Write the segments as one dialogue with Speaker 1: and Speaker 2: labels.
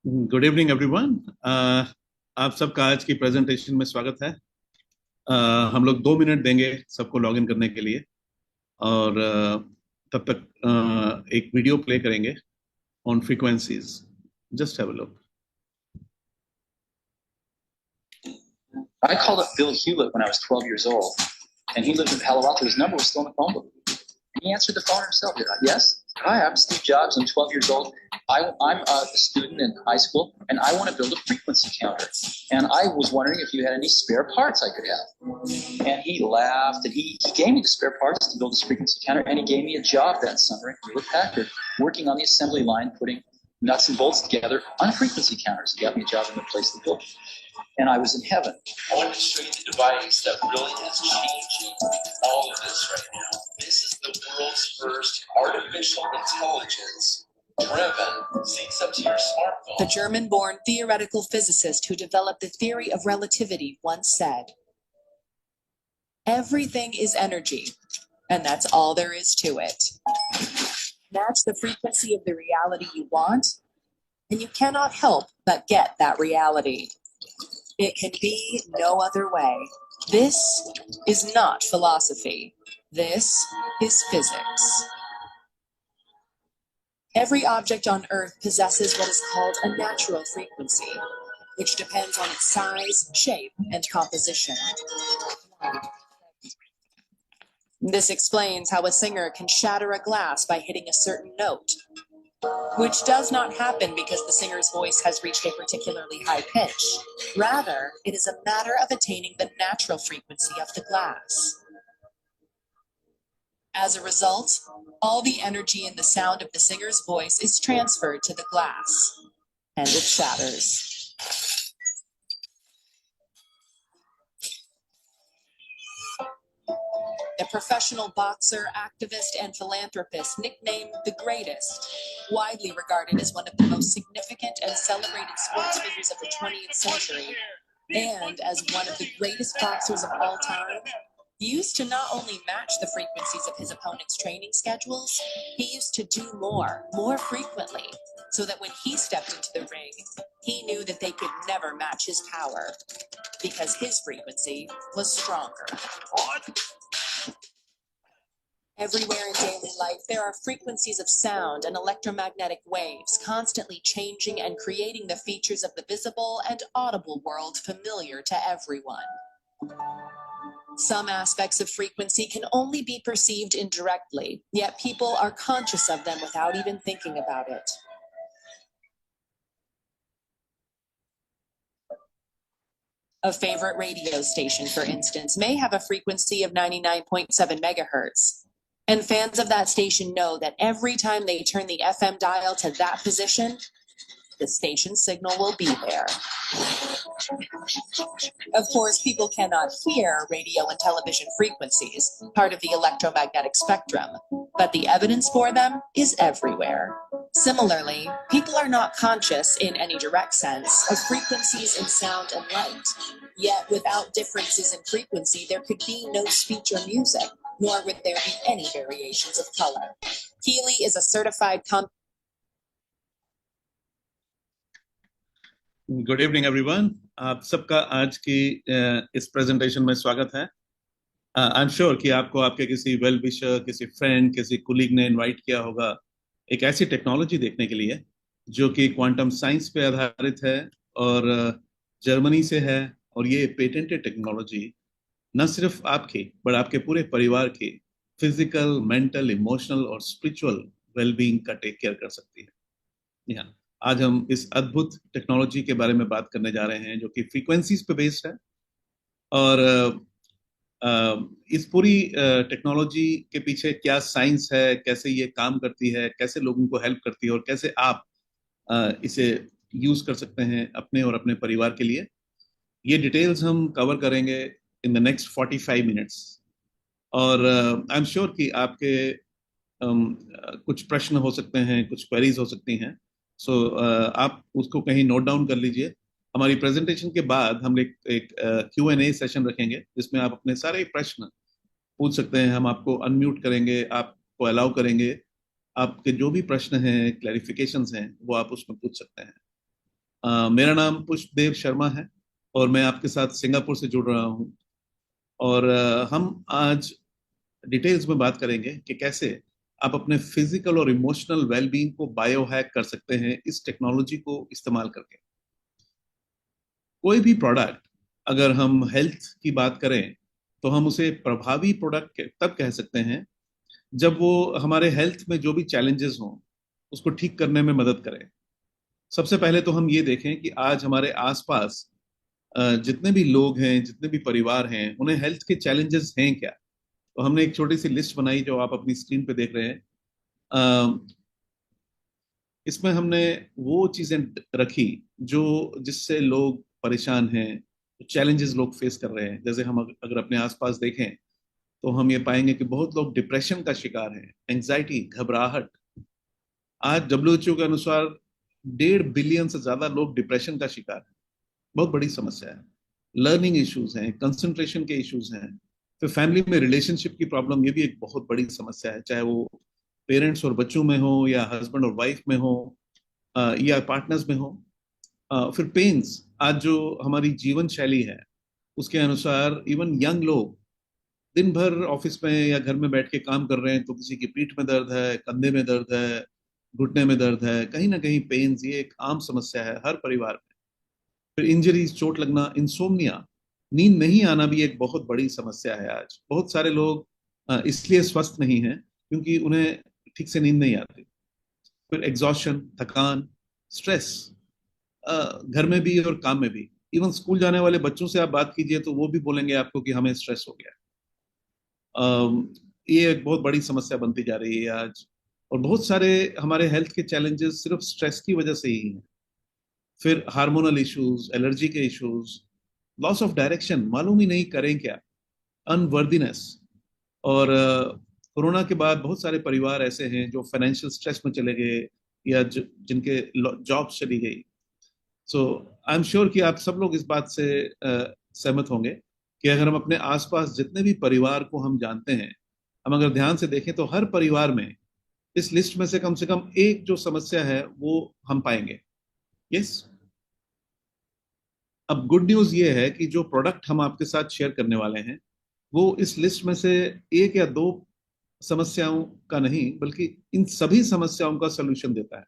Speaker 1: Good evening everyone. आप सबका आज की प्रेजेंटेशन में स्वागत है। हम लोग 2 मिनट देंगे सबको लॉग इन करने के लिए और तब तक एक वीडियो प्ले करेंगे on frequencies. Just have a look.
Speaker 2: I called up Bill Hewlett when I was 12 years old, and he lived in Palo Alto. His number was still in the phone book. And he answered the phone himself. Yes, hi, I'm Steve Jobs. I'm 12 years old. I'm a student in high school, and I want to build a frequency counter. And I was wondering if you had any spare parts I could have. And he laughed, and he gave me the spare parts to build this frequency counter, and he gave me a job that summer at Hewlett Packard, working on the assembly line, putting nuts and bolts together on frequency counters. He got me a job in the place to build. And I was in heaven.
Speaker 3: I wanted to show you the device that really is changing all of this right now. This is the world's first artificial intelligence driven syncs up to your smartphone.
Speaker 4: The German-born theoretical physicist who developed the theory of relativity once said, "Everything is energy, and that's all there is to it." Match the frequency of the reality you want, and you cannot help but get that reality. It can be no other way. This is not philosophy. This is physics. Every object on Earth possesses what is called a natural frequency, which depends on its size, shape, and composition. This explains how a singer can shatter a glass by hitting a certain note, which does not happen because the singer's voice has reached a particularly high pitch. Rather, it is a matter of attaining the natural frequency of the glass. As a result, all the energy in the sound of the singer's voice is transferred to the glass, and it shatters. A professional boxer, activist, and philanthropist nicknamed the Greatest, widely regarded as one of the most significant and celebrated sports figures of the 20th century, and as one of the greatest boxers of all time, used to not only match the frequencies of his opponent's training schedules, he used to do more frequently, so that when he stepped into the ring, he knew that they could never match his power, because his frequency was stronger. Everywhere in daily life, there are frequencies of sound and electromagnetic waves constantly changing and creating the features of the visible and audible world familiar to everyone. Some aspects of frequency can only be perceived indirectly, yet people are conscious of them without even thinking about it. A favorite radio station, for instance, may have a frequency of 99.7 megahertz. And fans of that station know that every time they turn the FM dial to that position, the station signal will be there. Of course, people cannot hear radio and television frequencies, part of the electromagnetic spectrum, but the evidence for them is everywhere. Similarly, people are not conscious in any direct sense of frequencies in sound and light. Yet without differences in frequency, there could be no speech or music, nor would there be any variations of color. Keeley is a certified
Speaker 1: good evening everyone. आप सबका आज की इस presentation में स्वागत है। I am sure कि आपको आपके किसी वेल विशर, किसी फ्रेंड, किसी कुलीग ने इनवाइट किया होगा एक ऐसी टेक्नोलॉजी देखने के लिए जो कि क्वांटम साइंस पे आधारित है और जर्मनी से है। और ये पेटेंटेड टेक्नोलॉजी न सिर्फ आपकी बट आपके पूरे परिवार की फिजिकल, मेंटल, इमोशनल और स्पिरिचुअल वेलबींग का टेक केयर कर सकती है। यहाँ आज हम इस अद्भुत टेक्नोलॉजी के बारे में बात करने जा रहे हैं जो कि फ्रीक्वेंसीज पे बेस्ड है। और इस पूरी टेक्नोलॉजी के पीछे क्या साइंस है, कैसे ये काम करती है, कैसे लोगों को हेल्प करती है और कैसे आप इसे यूज कर सकते हैं अपने और अपने परिवार के लिए, ये डिटेल्स हम कवर करेंगे इन द नेक्स्ट 45 मिनट्स। और आई एम श्योर कि आपके कुछ प्रश्न हो सकते हैं, कुछ क्वेरीज हो सकती हैं। सो आप उसको कहीं नोट डाउन कर लीजिए। हमारी प्रेजेंटेशन के बाद हम एक Q&A सेशन रखेंगे जिसमें आप अपने सारे प्रश्न पूछ सकते हैं। हम आपको अनम्यूट करेंगे, आपको अलाउ करेंगे, आपके जो भी प्रश्न हैं, क्लैरिफिकेशंस हैं, वो आप उसमें पूछ सकते हैं। मेरा नाम पुष्पदेव शर्मा है और मैं आपके साथ सिंगापुर से जुड़ रहा हूँ। और हम आज डिटेल्स में बात करेंगे कि कैसे आप अपने फिजिकल और इमोशनल वेलबींग को बायो हैक कर सकते हैं इस टेक्नोलॉजी को इस्तेमाल करके। कोई भी प्रोडक्ट, अगर हम हेल्थ की बात करें तो हम उसे प्रभावी प्रोडक्ट तब कह सकते हैं जब वो हमारे हेल्थ में जो भी चैलेंजेस हों उसको ठीक करने में मदद करे। सबसे पहले तो हम ये देखें कि आज हमारे आसपास जितने भी लोग हैं, जितने भी परिवार हैं, उन्हें हेल्थ के चैलेंजेस हैं क्या। तो हमने एक छोटी सी लिस्ट बनाई जो आप अपनी स्क्रीन पे देख रहे हैं। इसमें हमने वो चीजें रखी जो जिससे लोग परेशान हैं, चैलेंजेस लोग फेस कर रहे हैं। जैसे हम अगर अपने आसपास देखें तो हम ये पाएंगे कि बहुत लोग डिप्रेशन का शिकार हैं, एंजाइटी, घबराहट। आज डब्ल्यूएचओ के अनुसार 1.5 बिलियन से ज्यादा लोग डिप्रेशन का शिकार हैं। बहुत बड़ी समस्या है। लर्निंग इश्यूज हैं, कंसंट्रेशन के इश्यूज हैं। फिर फैमिली में रिलेशनशिप की प्रॉब्लम, ये भी एक बहुत बड़ी समस्या है, चाहे वो पेरेंट्स और बच्चों में हो या हस्बैंड और वाइफ में हो या पार्टनर्स में हो। फिर पेन्स, आज जो हमारी जीवन शैली है उसके अनुसार इवन यंग लोग दिन भर ऑफिस में या घर में बैठ के काम कर रहे हैं तो किसी की पीठ में दर्द है, कंधे में दर्द है, घुटने में दर्द है, कहीं ना कहीं पेन्स, ये एक आम समस्या है हर परिवार में। फिर इंजरीज, चोट लगना, इंसोम्निया, नींद नहीं आना भी एक बहुत बड़ी समस्या है। आज बहुत सारे लोग इसलिए स्वस्थ नहीं हैं क्योंकि उन्हें ठीक से नींद नहीं आती। फिर एग्जॉशन, थकान, स्ट्रेस, घर में भी और काम में भी। इवन स्कूल जाने वाले बच्चों से आप बात कीजिए तो वो भी बोलेंगे आपको कि हमें स्ट्रेस हो गया। ये एक बहुत बड़ी समस्या बनती जा रही है आज। और बहुत सारे हमारे हेल्थ के चैलेंजेस सिर्फ स्ट्रेस की वजह से ही हैं। फिर हार्मोनल इश्यूज, एलर्जी के इश्यूज, लॉस ऑफ डायरेक्शन, मालूम ही नहीं करें क्या, अनवर्दीनेस। और कोरोना के बाद बहुत सारे परिवार ऐसे हैं जो फाइनेंशियल स्ट्रेस में चले गए या जिनके जॉब चली गई। सो आई एम श्योर कि आप सब लोग इस बात से सहमत होंगे कि अगर हम अपने आसपास जितने भी परिवार को हम जानते हैं, हम अगर ध्यान से देखें तो हर परिवार में इस लिस्ट में से कम एक जो समस्या है वो हम पाएंगे। यस। अब गुड न्यूज ये है कि जो प्रोडक्ट हम आपके साथ शेयर करने वाले हैं वो इस लिस्ट में से एक या दो समस्याओं का नहीं बल्कि इन सभी समस्याओं का सलूशन देता है,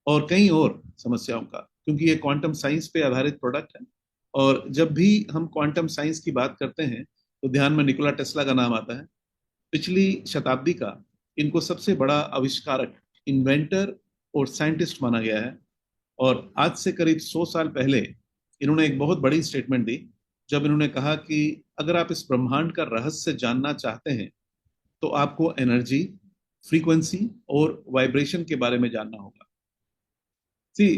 Speaker 1: और कई और समस्याओं का, क्योंकि ये क्वांटम साइंस पे आधारित प्रोडक्ट है। और जब भी हम क्वांटम साइंस की बात करते हैं तो ध्यान में निकोला टेस्ला का नाम आता है। पिछली शताब्दी का इनको सबसे बड़ा आविष्कारक, इन्वेंटर और साइंटिस्ट माना गया है। और आज से करीब 100 साल पहले इन्होंने एक बहुत बड़ी स्टेटमेंट दी जब इन्होंने कहा कि अगर आप इस ब्रह्मांड का रहस्य जानना चाहते हैं तो आपको एनर्जी, फ्रीक्वेंसी और वाइब्रेशन के बारे में जानना होगा। सी,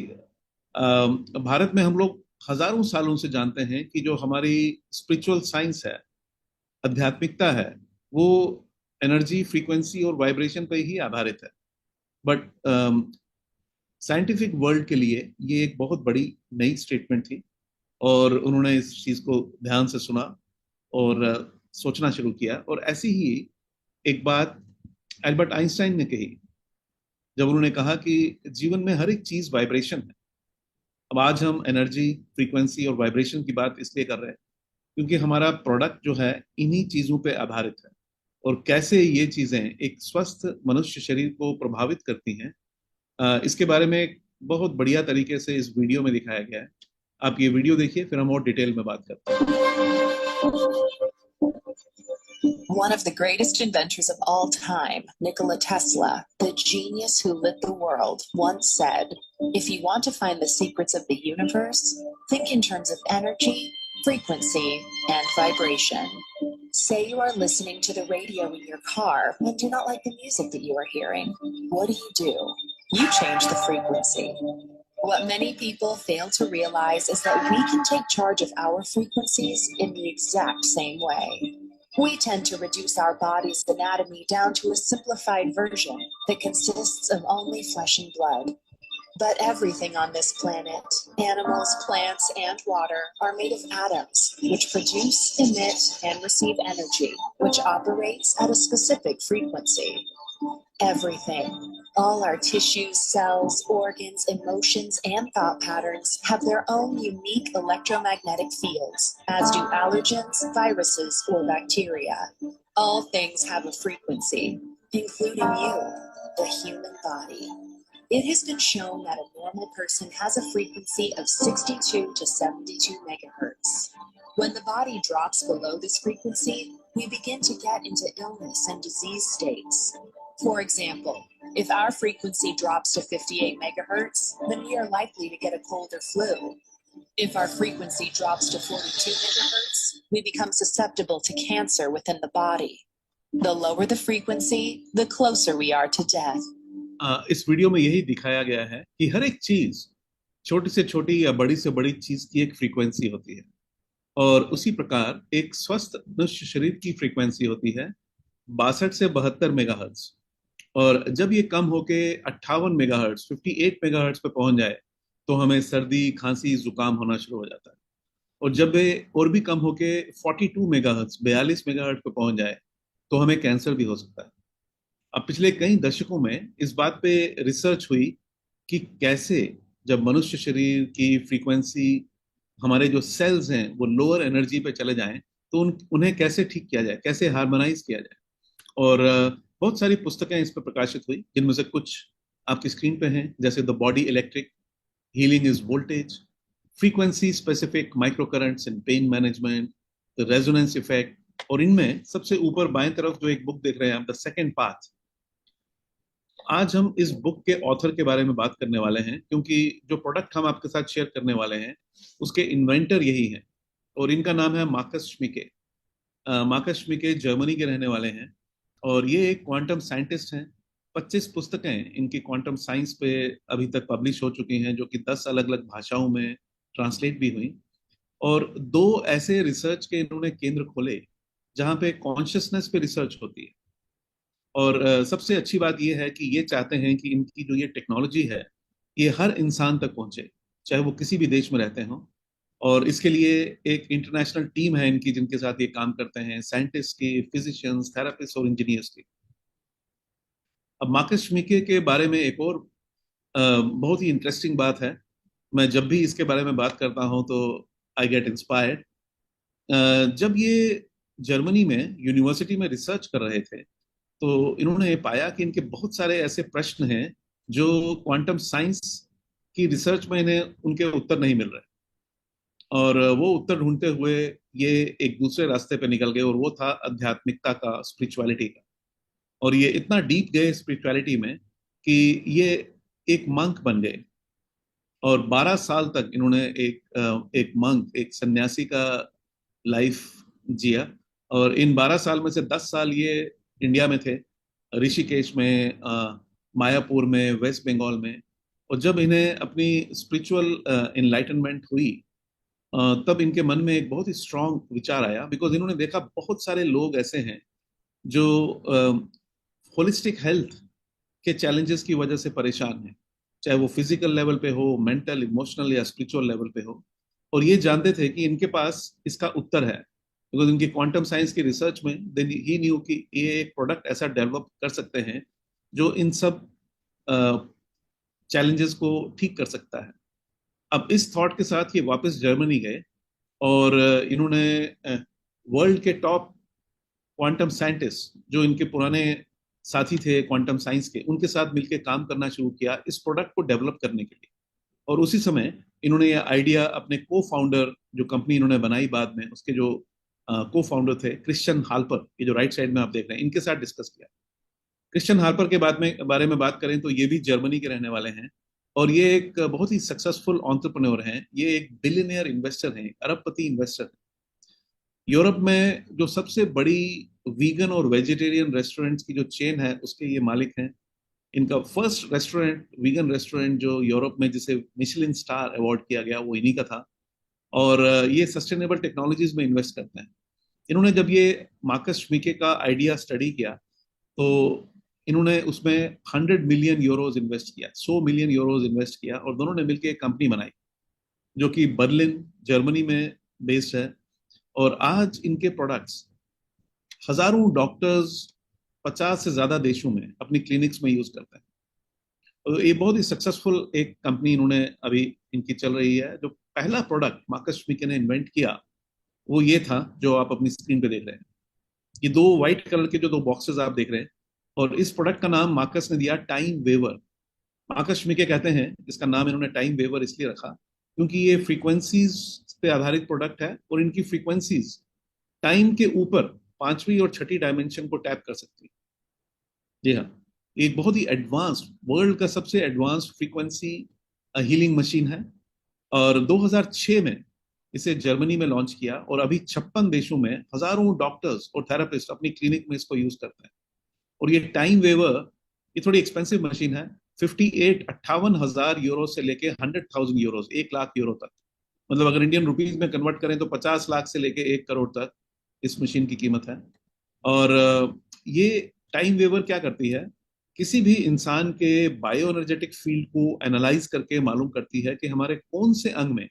Speaker 1: भारत में हम लोग हजारों सालों से जानते हैं कि जो हमारी स्पिरिचुअल साइंस है, आध्यात्मिकता है, वो एनर्जी, फ्रीक्वेंसी और वाइब्रेशन पर ही आधारित है। बट साइंटिफिक वर्ल्ड के लिए ये एक बहुत बड़ी नई स्टेटमेंट थी और उन्होंने इस चीज को ध्यान से सुना और सोचना शुरू किया। और ऐसी ही एक बात एल्बर्ट आइंस्टाइन ने कही जब उन्होंने कहा कि जीवन में हर एक चीज वाइब्रेशन है। अब आज हम एनर्जी, फ्रीक्वेंसी और वाइब्रेशन की बात इसलिए कर रहे हैं क्योंकि हमारा प्रोडक्ट जो है इन्हीं चीजों पे आधारित है। और कैसे ये चीजें एक स्वस्थ मनुष्य शरीर को प्रभावित करती हैं, इसके बारे में बहुत बढ़िया तरीके से इस वीडियो में दिखाया गया है। आप ये वीडियो देखिए, फिर हम और डिटेल में बात करते हैं।
Speaker 4: One of the greatest inventors of all time, Nikola Tesla, the genius who lit the world, once said, "If you want to find the secrets of the universe, think in terms of energy, frequency, and vibration." Say you are listening to the radio in your car and do not like the music that you are hearing. What do? You change the frequency. What many people fail to realize is that we can take charge of our frequencies in the exact same way. We tend to reduce our body's anatomy down to a simplified version that consists of only flesh and blood. But everything on this planet, animals, plants, and water, are made of atoms, which produce, emit, and receive energy, which operates at a specific frequency. Everything. All our tissues, cells, organs, emotions, and thought patterns have their own unique electromagnetic fields, as do allergens, viruses, or bacteria. All things have a frequency, including you, the human body. It has been shown that a normal person has a frequency of 62 to 72 megahertz. When the body drops below this frequency, we begin to get into illness and disease states. For example, if our frequency drops to 58 megahertz, then we are likely to get a cold or flu. If our frequency drops to 42 megahertz, we become susceptible to cancer within the body. The lower the frequency, the closer we are to death.
Speaker 1: इस video में यही दिखाया गया है कि हर एक चीज, छोटी से छोटी या बड़ी से बड़ी चीज की एक फ्रीक्वेंसी होती है, और उसी प्रकार एक स्वस्थ मनुष्य शरीर की फ्रीक्वेंसी होती है 62 से 72 मेगाहर्ट्ज। और जब ये कम होके 58 मेगाहर्ट्ज 58 मेगाहर्ट्ज पे पहुंच जाए तो हमें सर्दी, खांसी, जुकाम होना शुरू हो जाता है। और जब ये और भी कम होके 42 मेगाहर्ट्ज 42 मेगाहर्ट्ज पे पहुंच जाए तो हमें कैंसर भी हो सकता है। अब पिछले कई दशकों में इस बात पे रिसर्च हुई कि कैसे जब मनुष्य शरीर की फ्रीक्वेंसी, हमारे जो सेल्स हैं वो लोअर एनर्जी पे चले जाएं तो उन्हें कैसे ठीक किया जाए, कैसे हार्मोनाइज किया जाए। और बहुत सारी पुस्तकें इस पर प्रकाशित हुई, जिनमें से कुछ आपकी स्क्रीन पे हैं, जैसे the body electric, healing is voltage, frequency specific micro currents in pain management, the resonance effect, और इनमें सबसे ऊपर बाएं तरफ जो एक बुक देख रहे हैं आप, द सेकंड पाथ। आज हम इस बुक के ऑथर के बारे में बात करने वाले हैं, क्योंकि जो प्रोडक्ट हम आपके साथ शेयर करने वाले हैं उसके इन्वेंटर यही हैं, और इनका नाम है मार्कस श्मिके। मार्कस श्मिके जर्मनी के रहने वाले हैं और ये एक क्वांटम साइंटिस्ट हैं। 25 पुस्तकें इनकी क्वांटम साइंस पे अभी तक पब्लिश हो चुकी हैं, जो कि 10 अलग अलग भाषाओं में ट्रांसलेट भी हुई। और 2 ऐसे रिसर्च के इन्होंने केंद्र खोले जहां पे कॉन्शियसनेस पे रिसर्च होती है। और सबसे अच्छी बात यह है कि ये चाहते हैं कि इनकी जो ये टेक्नोलॉजी है ये हर इंसान तक पहुंचे, चाहे वो किसी भी देश में रहते हों। और इसके लिए एक इंटरनेशनल टीम है इनकी, जिनके साथ ये काम करते हैं, साइंटिस्ट की, फिजिशियंस, थेरेपिस्ट और इंजीनियर्स की। अब मार्कस श्मिके के बारे में एक और बहुत ही इंटरेस्टिंग बात है। मैं जब भी इसके बारे में बात करता हूं तो आई गेट इंस्पायर्ड। जब ये जर्मनी में यूनिवर्सिटी में रिसर्च कर रहे थे तो इन्होंने ये पाया कि इनके बहुत सारे ऐसे प्रश्न हैं जो क्वांटम साइंस की रिसर्च में इन्हें उनके उत्तर नहीं मिल रहे, और वो उत्तर ढूंढते हुए ये एक दूसरे रास्ते पे निकल गए, और वो था आध्यात्मिकता का, स्पिरिचुअलिटी का। और ये इतना डीप गए स्पिरिचुअलिटी में कि ये एक मंक बन गए, और 12 साल तक इन्होंने एक मंक, एक सन्यासी का लाइफ जिया। और इन 12 साल में से 10 साल ये इंडिया में थे, ऋषिकेश में, मायापुर में, वेस्ट बंगाल में। और जब इन्हें अपनी स्पिरिचुअल एनलाइटनमेंट हुई तब इनके मन में एक बहुत ही स्ट्रांग विचार आया, बिकॉज इन्होंने देखा बहुत सारे लोग ऐसे हैं जो होलिस्टिक हेल्थ के चैलेंजेस की वजह से परेशान हैं, चाहे वो फिजिकल लेवल पे हो, मेंटल, इमोशनल या स्पिरिचुअल लेवल पे हो। और ये जानते थे कि इनके पास इसका उत्तर है, बिकॉज इनकी क्वांटम साइंस की रिसर्च में देन ही न्यू कि ये एक प्रोडक्ट ऐसा डेवलप कर सकते हैं जो इन सब चैलेंजेस को ठीक कर सकता है। अब इस थॉट के साथ ये वापस जर्मनी गए और इन्होंने वर्ल्ड के टॉप क्वांटम साइंटिस्ट, जो इनके पुराने साथी थे क्वांटम साइंस के, उनके साथ मिलकर काम करना शुरू किया इस प्रोडक्ट को डेवलप करने के लिए। और उसी समय इन्होंने ये आइडिया अपने को फाउंडर, जो कंपनी इन्होंने बनाई बाद में, उसके जो को फाउंडर थे क्रिश्चियन हार्पर, ये जो राइट साइड में आप देख रहे हैं, इनके साथ डिस्कस किया। क्रिश्चियन हार्पर के बारे में बात करें तो ये भी जर्मनी के रहने वाले हैं, और ये एक बहुत ही सक्सेसफुल एंटरप्रेन्योर हैं। ये एक बिलियनियर इन्वेस्टर हैं, अरबपति इन्वेस्टर हैं। यूरोप में जो सबसे बड़ी वीगन और वेजिटेरियन रेस्टोरेंट्स की जो चेन है उसके ये मालिक हैं। इनका फर्स्ट रेस्टोरेंट, वीगन रेस्टोरेंट जो यूरोप में जिसे मिशेलिन स्टार अवार्ड किया गया, वो इन्हीं का था। और ये सस्टेनेबल टेक्नोलॉजीज में इन्वेस्ट करते हैं। इन्होंने जब ये मार्कस श्मिके का आइडिया स्टडी किया तो इन्होंने उसमें 100 मिलियन यूरोज इन्वेस्ट किया, 100 मिलियन यूरोज इन्वेस्ट किया, और दोनों ने मिलकर एक कंपनी बनाई जो कि बर्लिन, जर्मनी में बेस्ड है। और आज इनके प्रोडक्ट्स हजारों डॉक्टर्स 50 से ज्यादा देशों में अपनी क्लिनिक्स में यूज करते हैं। तो ये बहुत ही सक्सेसफुल एक कंपनी इन्होंने अभी इनकी चल रही है। जो पहला प्रोडक्ट मार्कस श्मिके ने इन्वेंट किया वो ये था जो आप अपनी स्क्रीन पे देख रहे हैं। ये दो व्हाइट कलर के जो दो बॉक्सेस आप देख रहे हैं, और इस प्रोडक्ट का नाम मार्कस ने दिया टाइम वेवर। मार्कस श्मिके कहते हैं इसका नाम इन्होंने टाइम वेवर इसलिए रखा क्योंकि ये फ्रीक्वेंसीज पे आधारित प्रोडक्ट है और इनकी फ्रीक्वेंसीज टाइम के ऊपर पांचवी और छठी डायमेंशन को टैप कर सकती है। जी हाँ, एक बहुत ही एडवांस्ड, वर्ल्ड का सबसे एडवांस्ड फ्रीक्वेंसी हीलिंग मशीन है। और 2006 में इसे जर्मनी में लॉन्च किया और अभी 56 देशों में हजारों डॉक्टर्स और थेरेपिस्ट अपनी क्लिनिक में इसको यूज करते हैं। और ये टाइम वेवर, ये थोड़ी एक्सपेंसिव मशीन है। 58,000 यूरो से लेके 100,000 यूरो, 1 लाख यूरो तक, मतलब अगर इंडियन रुपीज में कन्वर्ट करें तो 50 लाख से लेके 1 करोड़ तक इस मशीन की कीमत है। और ये टाइम वेवर क्या करती है, किसी भी इंसान के बायो एनर्जेटिक फील्ड को एनालाइज करके मालूम करती है कि हमारे कौन से अंग में,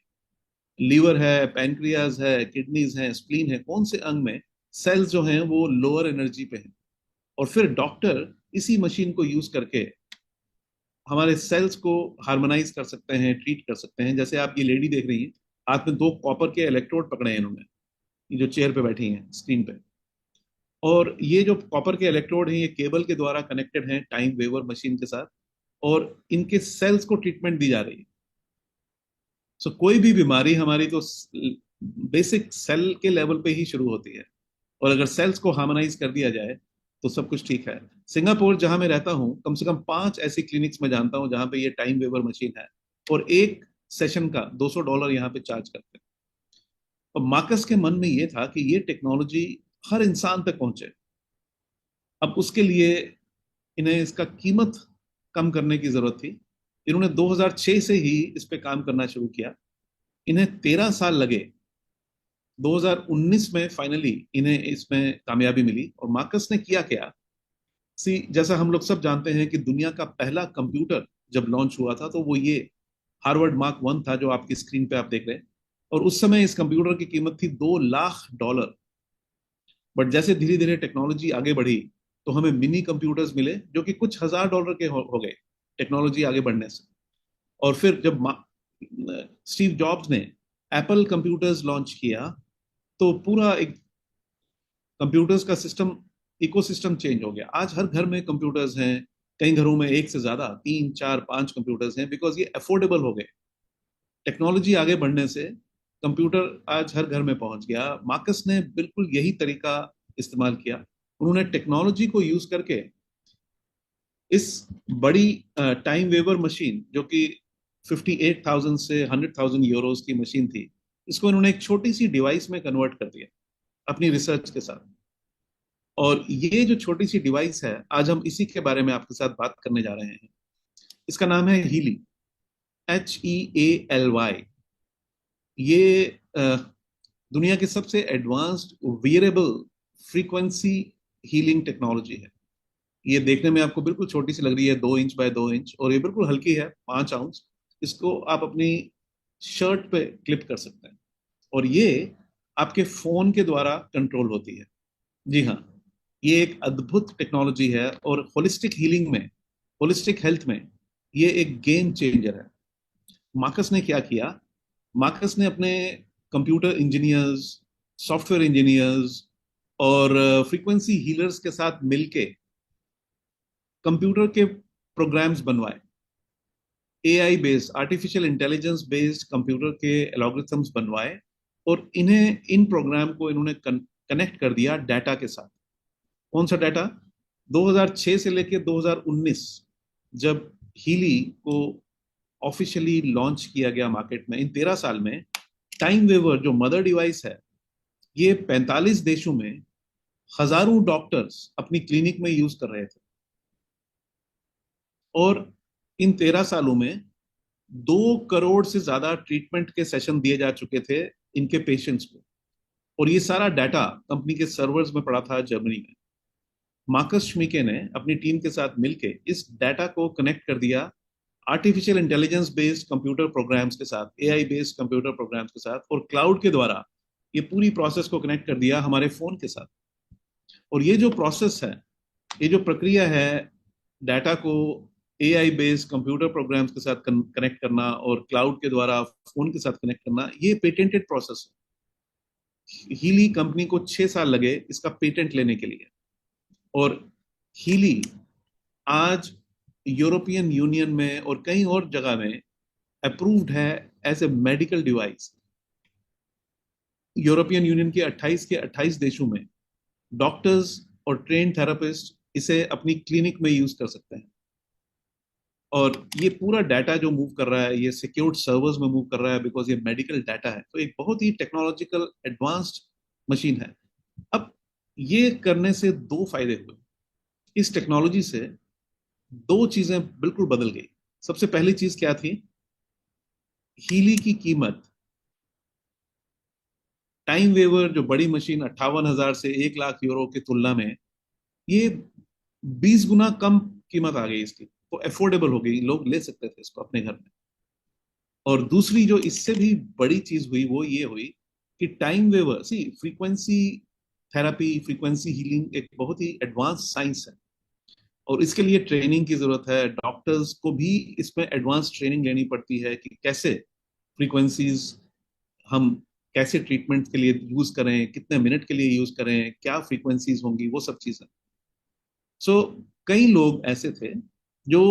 Speaker 1: लीवर है, पैनक्रियाज है, किडनीज है, स्प्लीन है, कौन से अंग में सेल्स जो हैं वो लोअर एनर्जी पे हैं। और फिर डॉक्टर इसी मशीन को यूज करके हमारे सेल्स को हार्मोनाइज कर सकते हैं, ट्रीट कर सकते हैं। जैसे आप ये लेडी देख रही हैं, हाथ में 2 कॉपर के इलेक्ट्रोड पकड़े हैं इन्होंने, ये जो चेयर पे बैठी हैं स्क्रीन पे। और ये जो कॉपर के इलेक्ट्रोड हैं ये केबल के द्वारा कनेक्टेड हैं टाइम वेवर मशीन के साथ, और इनके सेल्स को ट्रीटमेंट दी जा रही है। सो कोई भी बीमारी हमारी तो बेसिक सेल के लेवल पे ही शुरू होती है, और अगर सेल्स को हार्मोनाइज कर दिया जाए तो सब कुछ ठीक है। सिंगापुर जहां मैं रहता हूं, कम से कम 5 ऐसी क्लिनिक्स में जानता हूं जहां पे ये टाइम वेवर मशीन है, और एक सेशन का $200 यहाँ पे चार्ज करते हैं। और मार्कस के मन में ये था कि ये टेक्नोलॉजी हर इंसान तक पहुंचे। अब उसके लिए इन्हें इसका कीमत कम करने की जरूरत थी। इन्होंने 2006 से ही इस पे काम करना शुरू किया। इन्हें 13 साल लगे। 2019 में फाइनली इन्हें इसमें कामयाबी मिली। और मार्कस ने किया क्या, जैसा हम लोग सब जानते हैं कि दुनिया का पहला कंप्यूटर जब लॉन्च हुआ था तो वो ये हार्वर्ड मार्क 1 था जो आपकी स्क्रीन पे आप देख रहे हैं। और उस समय इस कंप्यूटर की कीमत थी $2 लाख। बट जैसे धीरे धीरे टेक्नोलॉजी आगे बढ़ी तो हमें मिनी कंप्यूटर्स मिले जो कि कुछ $1,000 के हो गए टेक्नोलॉजी आगे बढ़ने से। और फिर जब स्टीव जॉब्स ने एप्पल कंप्यूटर्स लॉन्च किया तो पूरा एक कंप्यूटर्स का सिस्टम, इकोसिस्टम चेंज हो गया। आज हर घर में कंप्यूटर्स हैं, कई घरों में एक से ज्यादा 3, 4, 5 कंप्यूटर्स हैं, बिकॉज ये अफोर्डेबल हो गए। टेक्नोलॉजी आगे बढ़ने से कंप्यूटर आज हर घर में पहुंच गया। मार्कस ने बिल्कुल यही तरीका इस्तेमाल किया। उन्होंने टेक्नोलॉजी को यूज करके इस बड़ी टाइम वेवर मशीन, जो कि 58,000 से 100,000 यूरोस की मशीन थी, इसको इन्होंने एक छोटी सी डिवाइस में कन्वर्ट कर दिया अपनी रिसर्च के साथ। और ये जो छोटी सी डिवाइस है, आज हम इसी के बारे में आपके साथ बात करने जा रहे हैं। इसका नाम है हीली, HEALY। ये दुनिया की सबसे advanced variable frequency healing technology है। ये देखने में आपको बिल्कुल छोटी सी लग रही है, 2 इंच बाय 2 इंच, और ये बिल्कुल हल्की है, 5 आउंस। इसको आप अपनी शर्ट पे क्लिप कर सकते हैं और ये आपके फोन के द्वारा कंट्रोल होती है। जी हाँ, ये एक अद्भुत टेक्नोलॉजी है और होलिस्टिक हीलिंग में, होलिस्टिक हेल्थ में ये एक गेम चेंजर है। मार्कस ने क्या किया, मार्कस ने अपने कंप्यूटर इंजीनियर्स, सॉफ्टवेयर इंजीनियर्स और फ्रीक्वेंसी हीलर्स के साथ मिलके कंप्यूटर के प्रोग्राम्स बनवाए। AI based, artificial intelligence based computer के एल्गोरिथम्स बनवाए और इन्हें, इन प्रोग्राम को इन्होंने कनेक्ट कर दिया डाटा के साथ। कौन सा डाटा? 2006 से लेकर 2019 जब हीली को ऑफिशियली लॉन्च किया गया मार्केट में, इन 13 साल में टाइम वेवर जो मदर डिवाइस है, ये 45 देशों में हजारों डॉक्टर्स अपनी क्लिनिक में यूज कर रहे थे। और इन 13 सालों में 2 करोड़ से ज्यादा ट्रीटमेंट के सेशन दिए जा चुके थे इनके पेशेंट्स को। और ये सारा डाटा कंपनी के सर्वर्स में पड़ा था जर्मनी में। मार्कस श्मिके ने अपनी टीम के साथ मिलकर इस डाटा को कनेक्ट कर दिया artificial intelligence based computer programs के साथ, AI बेस्ड कंप्यूटर प्रोग्राम्स के साथ, और क्लाउड के द्वारा ये पूरी प्रोसेस को कनेक्ट कर दिया हमारे फोन के साथ। और ये जो प्रोसेस है ये जो प्रक्रिया है डाटा को एआई बेस्ड कंप्यूटर प्रोग्राम्स के साथ कनेक्ट करना और क्लाउड के द्वारा फोन के साथ कनेक्ट करना, ये पेटेंटेड प्रोसेस है। हीली कंपनी को 6 साल लगे इसका पेटेंट लेने के लिए, और हीली आज यूरोपियन यूनियन में और कई और जगह में अप्रूव्ड है as a medical device. European Union के 28 देशों में डॉक्टर्स और ट्रेन थेरेपिस्ट इसे अपनी क्लिनिक में यूज कर सकते हैं। और ये पूरा डाटा जो मूव कर रहा है ये सिक्योर्ड सर्वर्स में मूव कर रहा है, बिकॉज ये मेडिकल डाटा है। तो एक बहुत ही टेक्नोलॉजिकल एडवांस्ड मशीन है। अब ये करने से दो फायदे हुए। इस टेक्नोलॉजी से दो चीजें बिल्कुल बदल गई। सबसे पहली चीज क्या थी, हीली की कीमत टाइम वेवर जो बड़ी मशीन 58,000 से 1 लाख यूरो की तुलना में ये 20 गुना कम कीमत आ गई इसकी। तो अफोर्डेबल हो गई, लोग ले सकते थे इसको अपने घर में। और दूसरी जो इससे भी बड़ी चीज हुई वो ये हुई कि टाइम वेवर, सी फ्रीक्वेंसी थेरेपी, फ्रीक्वेंसी हीलिंग एक बहुत ही एडवांस साइंस है और इसके लिए ट्रेनिंग की जरूरत है। डॉक्टर्स को भी इसमें एडवांस ट्रेनिंग लेनी पड़ती है कि कैसे फ्रीक्वेंसीज हम कैसे ट्रीटमेंट के लिए यूज करें, कितने मिनट के लिए यूज करें, क्या फ्रीक्वेंसीज होंगी, वो सब चीजें। सो कई लोग ऐसे थे जो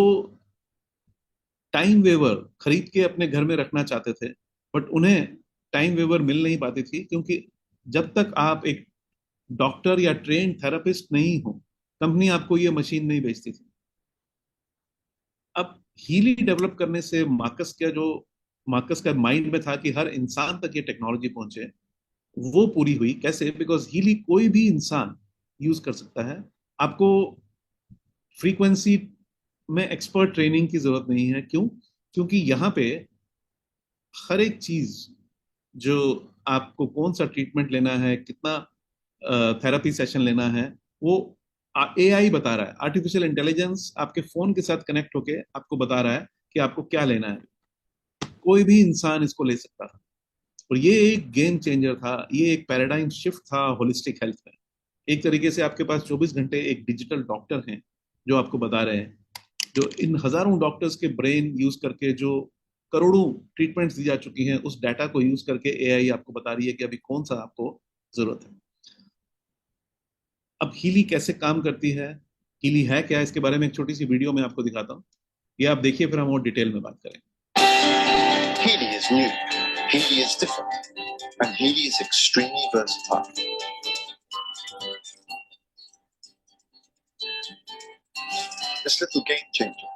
Speaker 1: टाइम वेवर खरीद के अपने घर में रखना चाहते थे, बट उन्हें टाइम वेवर मिल नहीं पाती थी, क्योंकि जब तक आप एक डॉक्टर या ट्रेन थेरेपिस्ट नहीं हो, कंपनी आपको ये मशीन नहीं बेचती थी। अब हीली डेवलप करने से मार्कस का माइंड में था कि हर इंसान तक ये टेक्नोलॉजी पहुंचे, वो पूरी हुई। कैसे? बिकॉज हीली कोई भी इंसान यूज कर सकता है। आपको फ्रीक्वेंसी में एक्सपर्ट ट्रेनिंग की जरूरत नहीं है। क्यों? क्योंकि यहाँ पे हर एक चीज जो आपको कौन सा ट्रीटमेंट लेना है, कितना थेरेपी सेशन लेना है, वो एआई बता रहा है। आर्टिफिशियल इंटेलिजेंस आपके फोन के साथ कनेक्ट होके आपको बता रहा है कि आपको क्या लेना है। कोई भी इंसान इसको ले सकता था और ये एक गेम चेंजर था। ये एक पैराडाइम शिफ्ट था होलिस्टिक हेल्थ में। एक तरीके से आपके पास 24 घंटे एक डिजिटल डॉक्टर हैं जो आपको बता रहे हैं, जो इन हजारों डॉक्टर्स के ब्रेन यूज करके जो करोड़ों ट्रीटमेंट्स दी जा चुकी हैं, उस डाटा को यूज करके एआई आपको बता रही है कि अभी कौन सा आपको जरूरत है। अब हीली कैसे काम करती है, हीली है क्या, इसके बारे में एक छोटी सी वीडियो में आपको दिखाता हूँ। ये आप देखिए, फिर हम और डिटेल में बात करें।
Speaker 5: Healy is new, Healy is different, and Healy is extremely versatile. This little game changer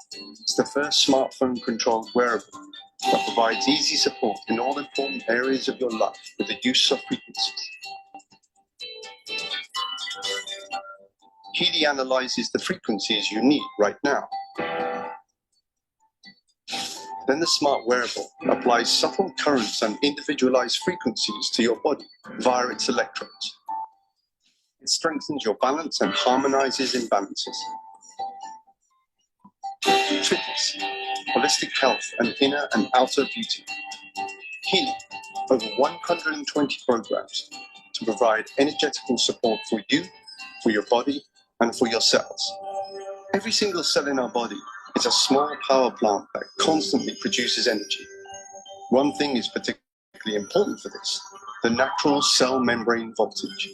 Speaker 5: is the first smartphone-controlled wearable that provides easy support in all important areas of your life with the use of frequencies. Healy analyzes the frequencies you need right now. Then the smart wearable applies subtle currents and individualized frequencies to your body via its electrodes. It strengthens your balance and harmonizes imbalances. Fitness, holistic health, and inner and outer beauty. Healy, over 120 programs to provide energetical support for you, for your body, and for your cells. Every single cell in our body is a small power plant that constantly produces energy. One thing is particularly important for this, the natural cell membrane voltage.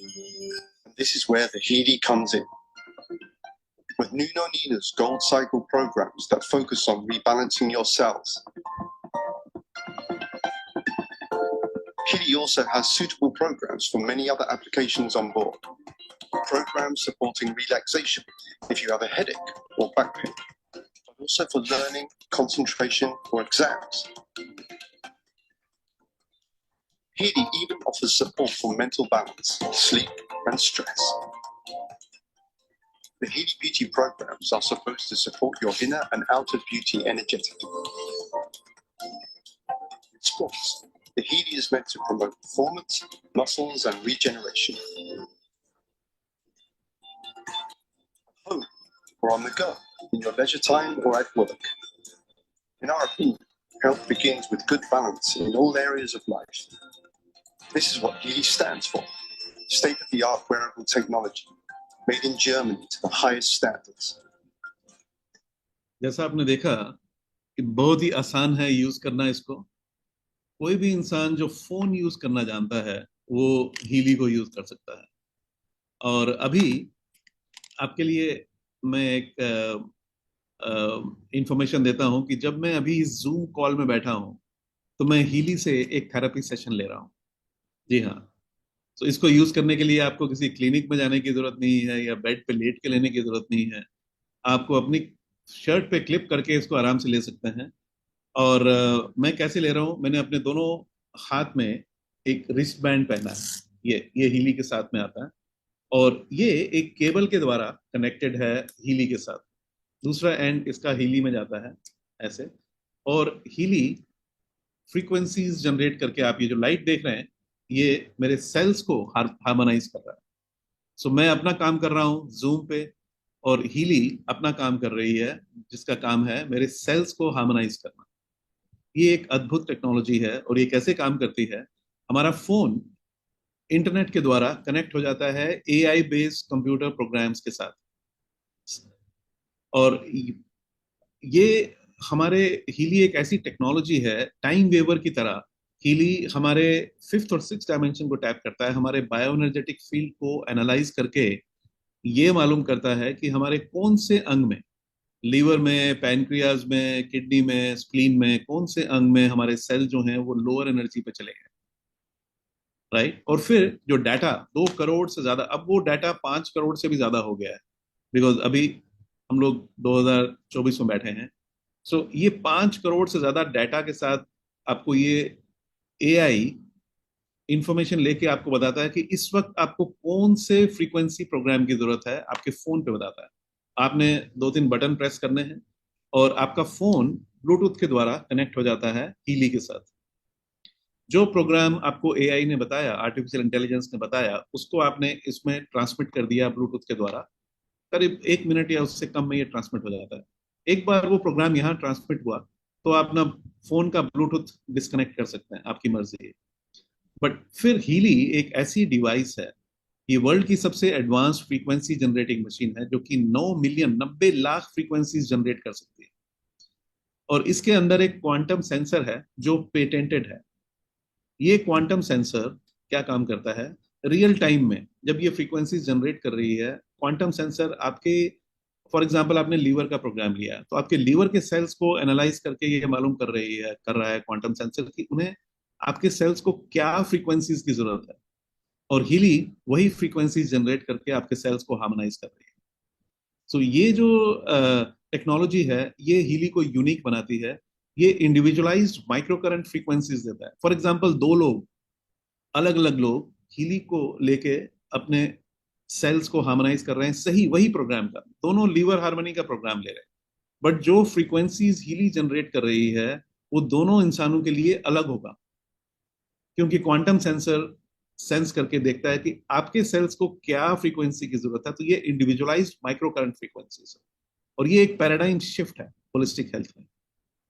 Speaker 5: And this is where the Healy comes in. With Nuno Nina's Gold Cycle programs that focus on rebalancing your cells. Healy also has suitable programs for many other applications on board. Programs supporting relaxation if you have a headache or back pain, but also for learning, concentration, or exams. Healy even offers support for mental balance, sleep, and stress. The Healy Beauty programs are supposed to support your inner and outer beauty energetically. In sports, the Healy is meant to promote performance, muscles, and regeneration. At home or on the go, in your leisure time or at work. In our opinion, health begins with good balance in all areas of life. This is what Healy stands for, state-of-the-art wearable technology, made in Germany to the highest standards.
Speaker 1: जैसा आपने देखा कि बहुत ही आसान है use करना इसको। कोई भी इंसान जो फोन यूज करना जानता है वो हीली को यूज कर सकता है। और अभी आपके लिए मैं एक इंफॉर्मेशन देता हूं कि जब मैं अभी इस जूम कॉल में बैठा हूं तो मैं हीली से एक थेरेपी सेशन ले रहा हूं। जी हाँ। तो इसको यूज करने के लिए आपको किसी क्लिनिक में जाने की जरूरत नहीं है या बेड पे लेट के लेने की जरूरत नहीं है। आपको अपनी शर्ट पे क्लिप करके इसको आराम से ले सकते हैं। और मैं कैसे ले रहा हूँ, मैंने अपने दोनों हाथ में एक रिस्ट बैंड पहना है। ये हीली के साथ में आता है और ये एक केबल के द्वारा कनेक्टेड है हीली के साथ। दूसरा एंड इसका हीली में जाता है ऐसे। और हीली फ्रीक्वेंसीज जनरेट करके, आप ये जो लाइट देख रहे हैं ये मेरे सेल्स को हार्मोनाइज कर रहा है। सो मैं अपना काम कर रहा हूँ जूम पे और हीली अपना काम कर रही है जिसका काम है मेरे सेल्स को हार्मोनाइज करना। ये एक अद्भुत टेक्नोलॉजी है। और ये कैसे काम करती है, हमारा फोन इंटरनेट के द्वारा कनेक्ट हो जाता है एआई बेस्ड कंप्यूटर प्रोग्राम्स के साथ। और ये हमारे हीली एक ऐसी टेक्नोलॉजी है, टाइम वेवर की तरह हीली हमारे फिफ्थ और सिक्स डायमेंशन को टैप करता है, हमारे बायोएनर्जेटिक फील्ड को एनालाइज करके ये मालूम करता है कि हमारे कौन से अंग में, लीवर में, पैनक्रियाज में, किडनी में, स्प्लीन में, कौन से अंग में हमारे सेल जो हैं वो लोअर एनर्जी पे चले गए। राइट। और फिर जो डाटा 2 करोड़ से ज्यादा, अब वो डाटा 5 करोड़ से भी ज्यादा हो गया है बिकॉज अभी हम लोग 2024 में बैठे हैं। सो ये 5 करोड़ से ज्यादा डाटा के साथ आपको ये एआई इंफॉर्मेशन लेके आपको बताता है कि इस वक्त आपको कौन से फ्रीक्वेंसी प्रोग्राम की जरूरत है। आपके फोन पे बताता है। आपने 2-3 बटन प्रेस करने हैं और आपका फोन ब्लूटूथ के द्वारा कनेक्ट हो जाता है हीली के साथ। जो प्रोग्राम आपको एआई ने बताया, आर्टिफिशियल इंटेलिजेंस ने बताया, उसको आपने इसमें ट्रांसमिट कर दिया ब्लूटूथ के द्वारा। करीब 1 मिनट या उससे कम में ये ट्रांसमिट हो जाता है। एक बार वो प्रोग्राम यहाँ ट्रांसमिट हुआ तो आप अपना फोन का ब्लूटूथ डिस्कनेक्ट कर सकते हैं, आपकी मर्जी है। बट फिर हीली एक ऐसी डिवाइस है, ये वर्ल्ड की सबसे एडवांस फ्रीक्वेंसी जनरेटिंग मशीन है जो कि 9 मिलियन 90 लाख फ्रीक्वेंसीज जनरेट कर सकती है। और इसके अंदर एक क्वांटम सेंसर है जो पेटेंटेड है। ये क्वांटम सेंसर क्या काम करता है, रियल टाइम में जब ये फ्रीक्वेंसीज जनरेट कर रही है, क्वांटम सेंसर आपके, फॉर एग्जांपल आपने लीवर का प्रोग्राम लिया तो आपके लीवर के सेल्स को एनालाइज करके ये मालूम कर रहा है क्वांटम सेंसर कि उन्हें आपके सेल्स को क्या फ्रीक्वेंसीज की जरूरत है। और हीली वही फ्रीक्वेंसीज जनरेट करके आपके सेल्स को हार्मोनाइज कर रही है। सो ये जो टेक्नोलॉजी है ये हीली को यूनिक बनाती है। ये इंडिविजुअलाइज्ड माइक्रो करंट फ्रीक्वेंसीज देता है। फॉर एग्जांपल 2 लोग, अलग अलग लोग हीली को लेके अपने सेल्स को हार्मोनाइज कर रहे हैं, सही वही प्रोग्राम का, दोनों लीवर हार्मनी का प्रोग्राम ले रहे हैं। बट जो फ्रीक्वेंसीज हीली जनरेट कर रही है वो दोनों इंसानों के लिए अलग होगा, क्योंकि क्वांटम सेंसर सेंस करके देखता है कि आपके सेल्स को क्या फ्रीक्वेंसी की जरूरत है। तो ये इंडिविजुअलाइज्ड माइक्रो करंट फ्रीक्वेंसीज है। और ये एक पैराडाइम शिफ्ट है होलिस्टिक हेल्थ में।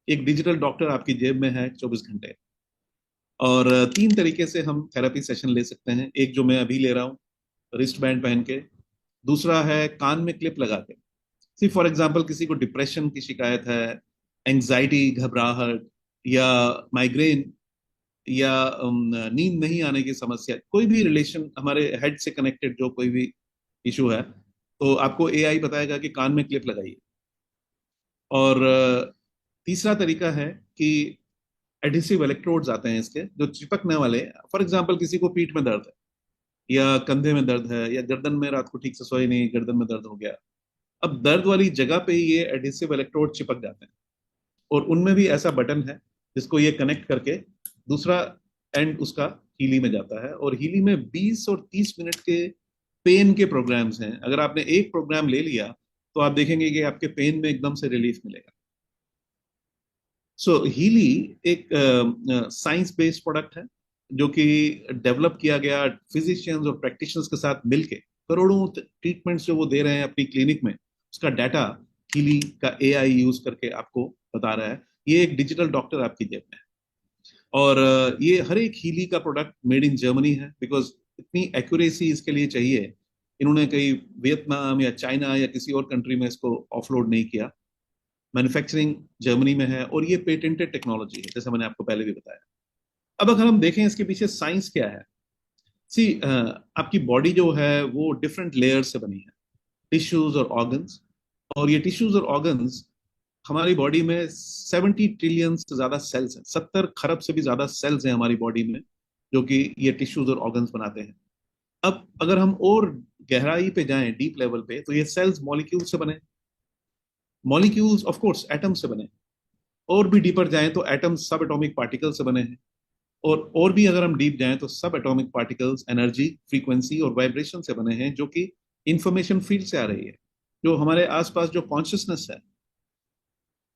Speaker 1: एक डिजिटल डॉक्टर आपकी जेब में है 24 घंटे। और 3 तरीके से हम थेरेपी सेशन ले सकते हैं। एक जो मैं अभी ले रहा हूँ रिस्ट बैंड पहन के, दूसरा है कान में क्लिप लगा के। सी फॉर एग्जांपल किसी को डिप्रेशन की शिकायत है, एंजाइटी, घबराहट या माइग्रेन या नींद नहीं आने की समस्या, कोई भी रिलेशन हमारे हेड से कनेक्टेड जो कोई भी इशू है, तो आपको एआई बताएगा कि कान में क्लिप लगाइए। और तीसरा तरीका है कि एडिसिव इलेक्ट्रोड्स आते हैं इसके जो चिपकने वाले। फॉर एग्जांपल किसी को पीठ में दर्द है या कंधे में दर्द है या गर्दन में, रात को ठीक से सोए नहीं, गर्दन में दर्द हो गया, अब दर्द वाली जगह पे ये एडिसिव इलेक्ट्रोड चिपक जाते हैं। और उनमें भी ऐसा बटन है जिसको ये कनेक्ट करके दूसरा एंड उसका हीली में जाता है। और हीली में 20 और 30 मिनट के पेन के प्रोग्राम्स हैं। अगर आपने एक प्रोग्राम ले लिया तो आप देखेंगे कि आपके पेन में एकदम से रिलीफ मिलेगा। सो हीली एक साइंस बेस्ड प्रोडक्ट है जो कि डेवलप किया गया फिजिशियंस और प्रैक्टिशनर्स के साथ मिलके। करोड़ों ट्रीटमेंट्स जो वो दे रहे हैं अपनी क्लिनिक में, उसका डाटा हीली का एआई यूज करके आपको बता रहा है। ये एक डिजिटल डॉक्टर आपकी जेब में है। और ये हर एक हीली का प्रोडक्ट मेड इन जर्मनी है बिकॉज इतनी एक्यूरेसी इसके लिए चाहिए इन्होंने कहीं वियतनाम या चाइना या किसी और कंट्री में इसको ऑफलोड नहीं किया। मैन्युफैक्चरिंग जर्मनी में है और ये पेटेंटेड टेक्नोलॉजी है, जैसे मैंने आपको पहले भी बताया। अब अगर हम देखें इसके पीछे साइंस क्या है, सी आपकी बॉडी जो है वो डिफरेंट लेयर से बनी है, टिश्यूज और ऑर्गन्स। और ये टिश्यूज और ऑर्गन्स, हमारी बॉडी में 70 ट्रिलियन से ज्यादा सेल्स हैं, 70 खरब से भी ज्यादा सेल्स हैं हमारी बॉडी में, जो कि ये टिश्यूज और ऑर्गन्स बनाते हैं। अब अगर हम और गहराई पे जाएं, डीप लेवल पे, तो ये सेल्स मॉलिक्यूल से बने, मॉलिक्यूल्स ऑफ कोर्स एटम से बने, और भी डीपर जाएं तो एटम्स सब एटॉमिक पार्टिकल से बने हैं, और भी अगर हम डीप जाएं तो सब एटॉमिक पार्टिकल्स एनर्जी, फ्रीक्वेंसी और वाइब्रेशन से बने हैं, जो कि इंफॉर्मेशन फील्ड से आ रही है। जो हमारे आसपास जो कॉन्शियसनेस है,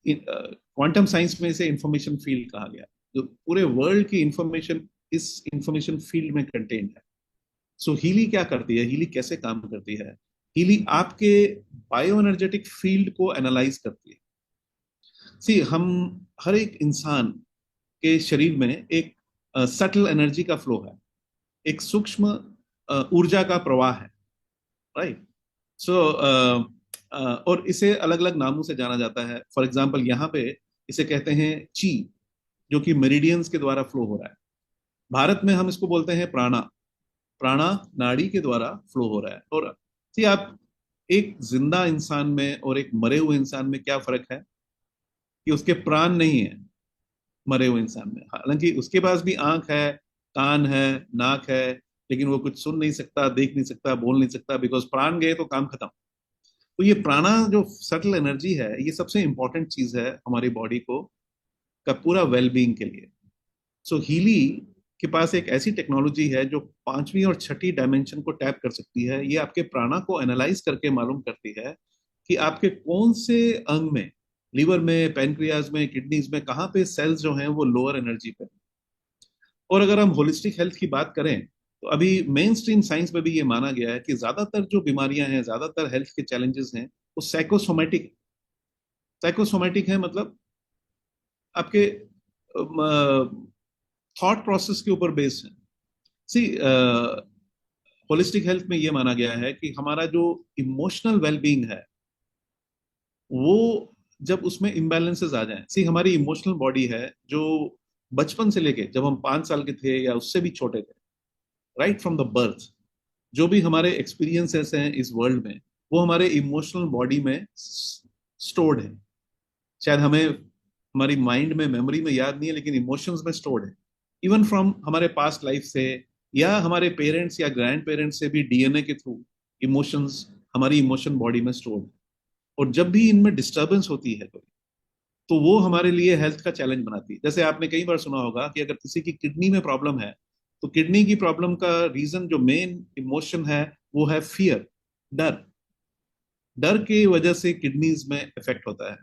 Speaker 1: क्वांटम साइंस में इसे इंफॉर्मेशन फील्ड कहा गया, जो पूरे वर्ल्ड की इंफॉर्मेशन इस इंफॉर्मेशन फील्ड में कंटेन्ड है। सो हीली क्या करती है, हीली कैसे काम करती है? हीली आपके बायो एनर्जेटिक फील्ड को एनालाइज करती है। सी हम हर एक इंसान के शरीर में एक सटल एनर्जी का फ्लो है, एक सूक्ष्म ऊर्जा का प्रवाह है, राइट? सो और इसे अलग अलग नामों से जाना जाता है। फॉर एग्जाम्पल यहाँ पे इसे कहते हैं ची, जो कि मेरिडियंस के द्वारा फ्लो हो रहा है। भारत में हम इसको बोलते हैं प्राणा, प्राणा नाड़ी के द्वारा फ्लो हो रहा है। और सी आप एक जिंदा इंसान में और एक मरे हुए इंसान में क्या फर्क है कि उसके प्राण नहीं है मरे हुए इंसान में, हालांकि उसके पास भी आंख है, कान है, नाक है, लेकिन वो कुछ सुन नहीं सकता, देख नहीं सकता, बोल नहीं सकता, बिकॉज प्राण गए तो काम खत्म। तो ये प्राणा जो सटल एनर्जी है, ये सबसे इंपॉर्टेंट चीज है हमारी बॉडी को का पूरा वेलबींग के लिए। सो हीली के पास एक ऐसी टेक्नोलॉजी है जो पांचवी और छठी डायमेंशन को टैप कर सकती है। ये आपके प्राणा को एनालाइज करके मालूम करती है कि आपके कौन से अंग में, लीवर में, पैनक्रियाज में, किडनीज में, कहाँ पे सेल्स जो हैं वो लोअर एनर्जी पे। और अगर हम होलिस्टिक हेल्थ की बात करें तो अभी मेन स्ट्रीम साइंस में भी ये माना गया है कि ज्यादातर जो बीमारियां हैं, ज्यादातर हेल्थ के चैलेंजेस हैं, वो साइकोसोमेटिक, साइकोसोमेटिक है, मतलब आपके थॉट प्रोसेस के ऊपर बेस्ड है। सी होलिस्टिक हेल्थ में ये माना गया है कि हमारा जो इमोशनल वेलबींग है, वो जब उसमें इम्बैलेंसेस आ जाएं, सी हमारी इमोशनल बॉडी है जो बचपन से लेके जब हम 5 साल के थे या उससे भी छोटे थे, राइट फ्रॉम द बर्थ, जो भी हमारे एक्सपीरियंसेस हैं इस वर्ल्ड में, वो हमारे इमोशनल बॉडी में स्टोर्ड है। शायद हमें हमारी माइंड में, मेमोरी में याद नहीं है, लेकिन इमोशंस में स्टोर्ड है, इवन फ्रॉम हमारे पास्ट लाइफ से, या हमारे पेरेंट्स या ग्रैंड पेरेंट्स से भी डीएनए के थ्रू इमोशंस हमारी इमोशन बॉडी में स्टोर्ड है। और जब भी इनमें डिस्टर्बेंस होती है तो वो हमारे लिए हेल्थ का चैलेंज बनाती है। जैसे आपने कई बार सुना होगा कि अगर किसी की किडनी में प्रॉब्लम है, तो किडनी की प्रॉब्लम का रीजन, जो मेन इमोशन है, वो है फियर, डर। डर की वजह से किडनीज में इफेक्ट होता है।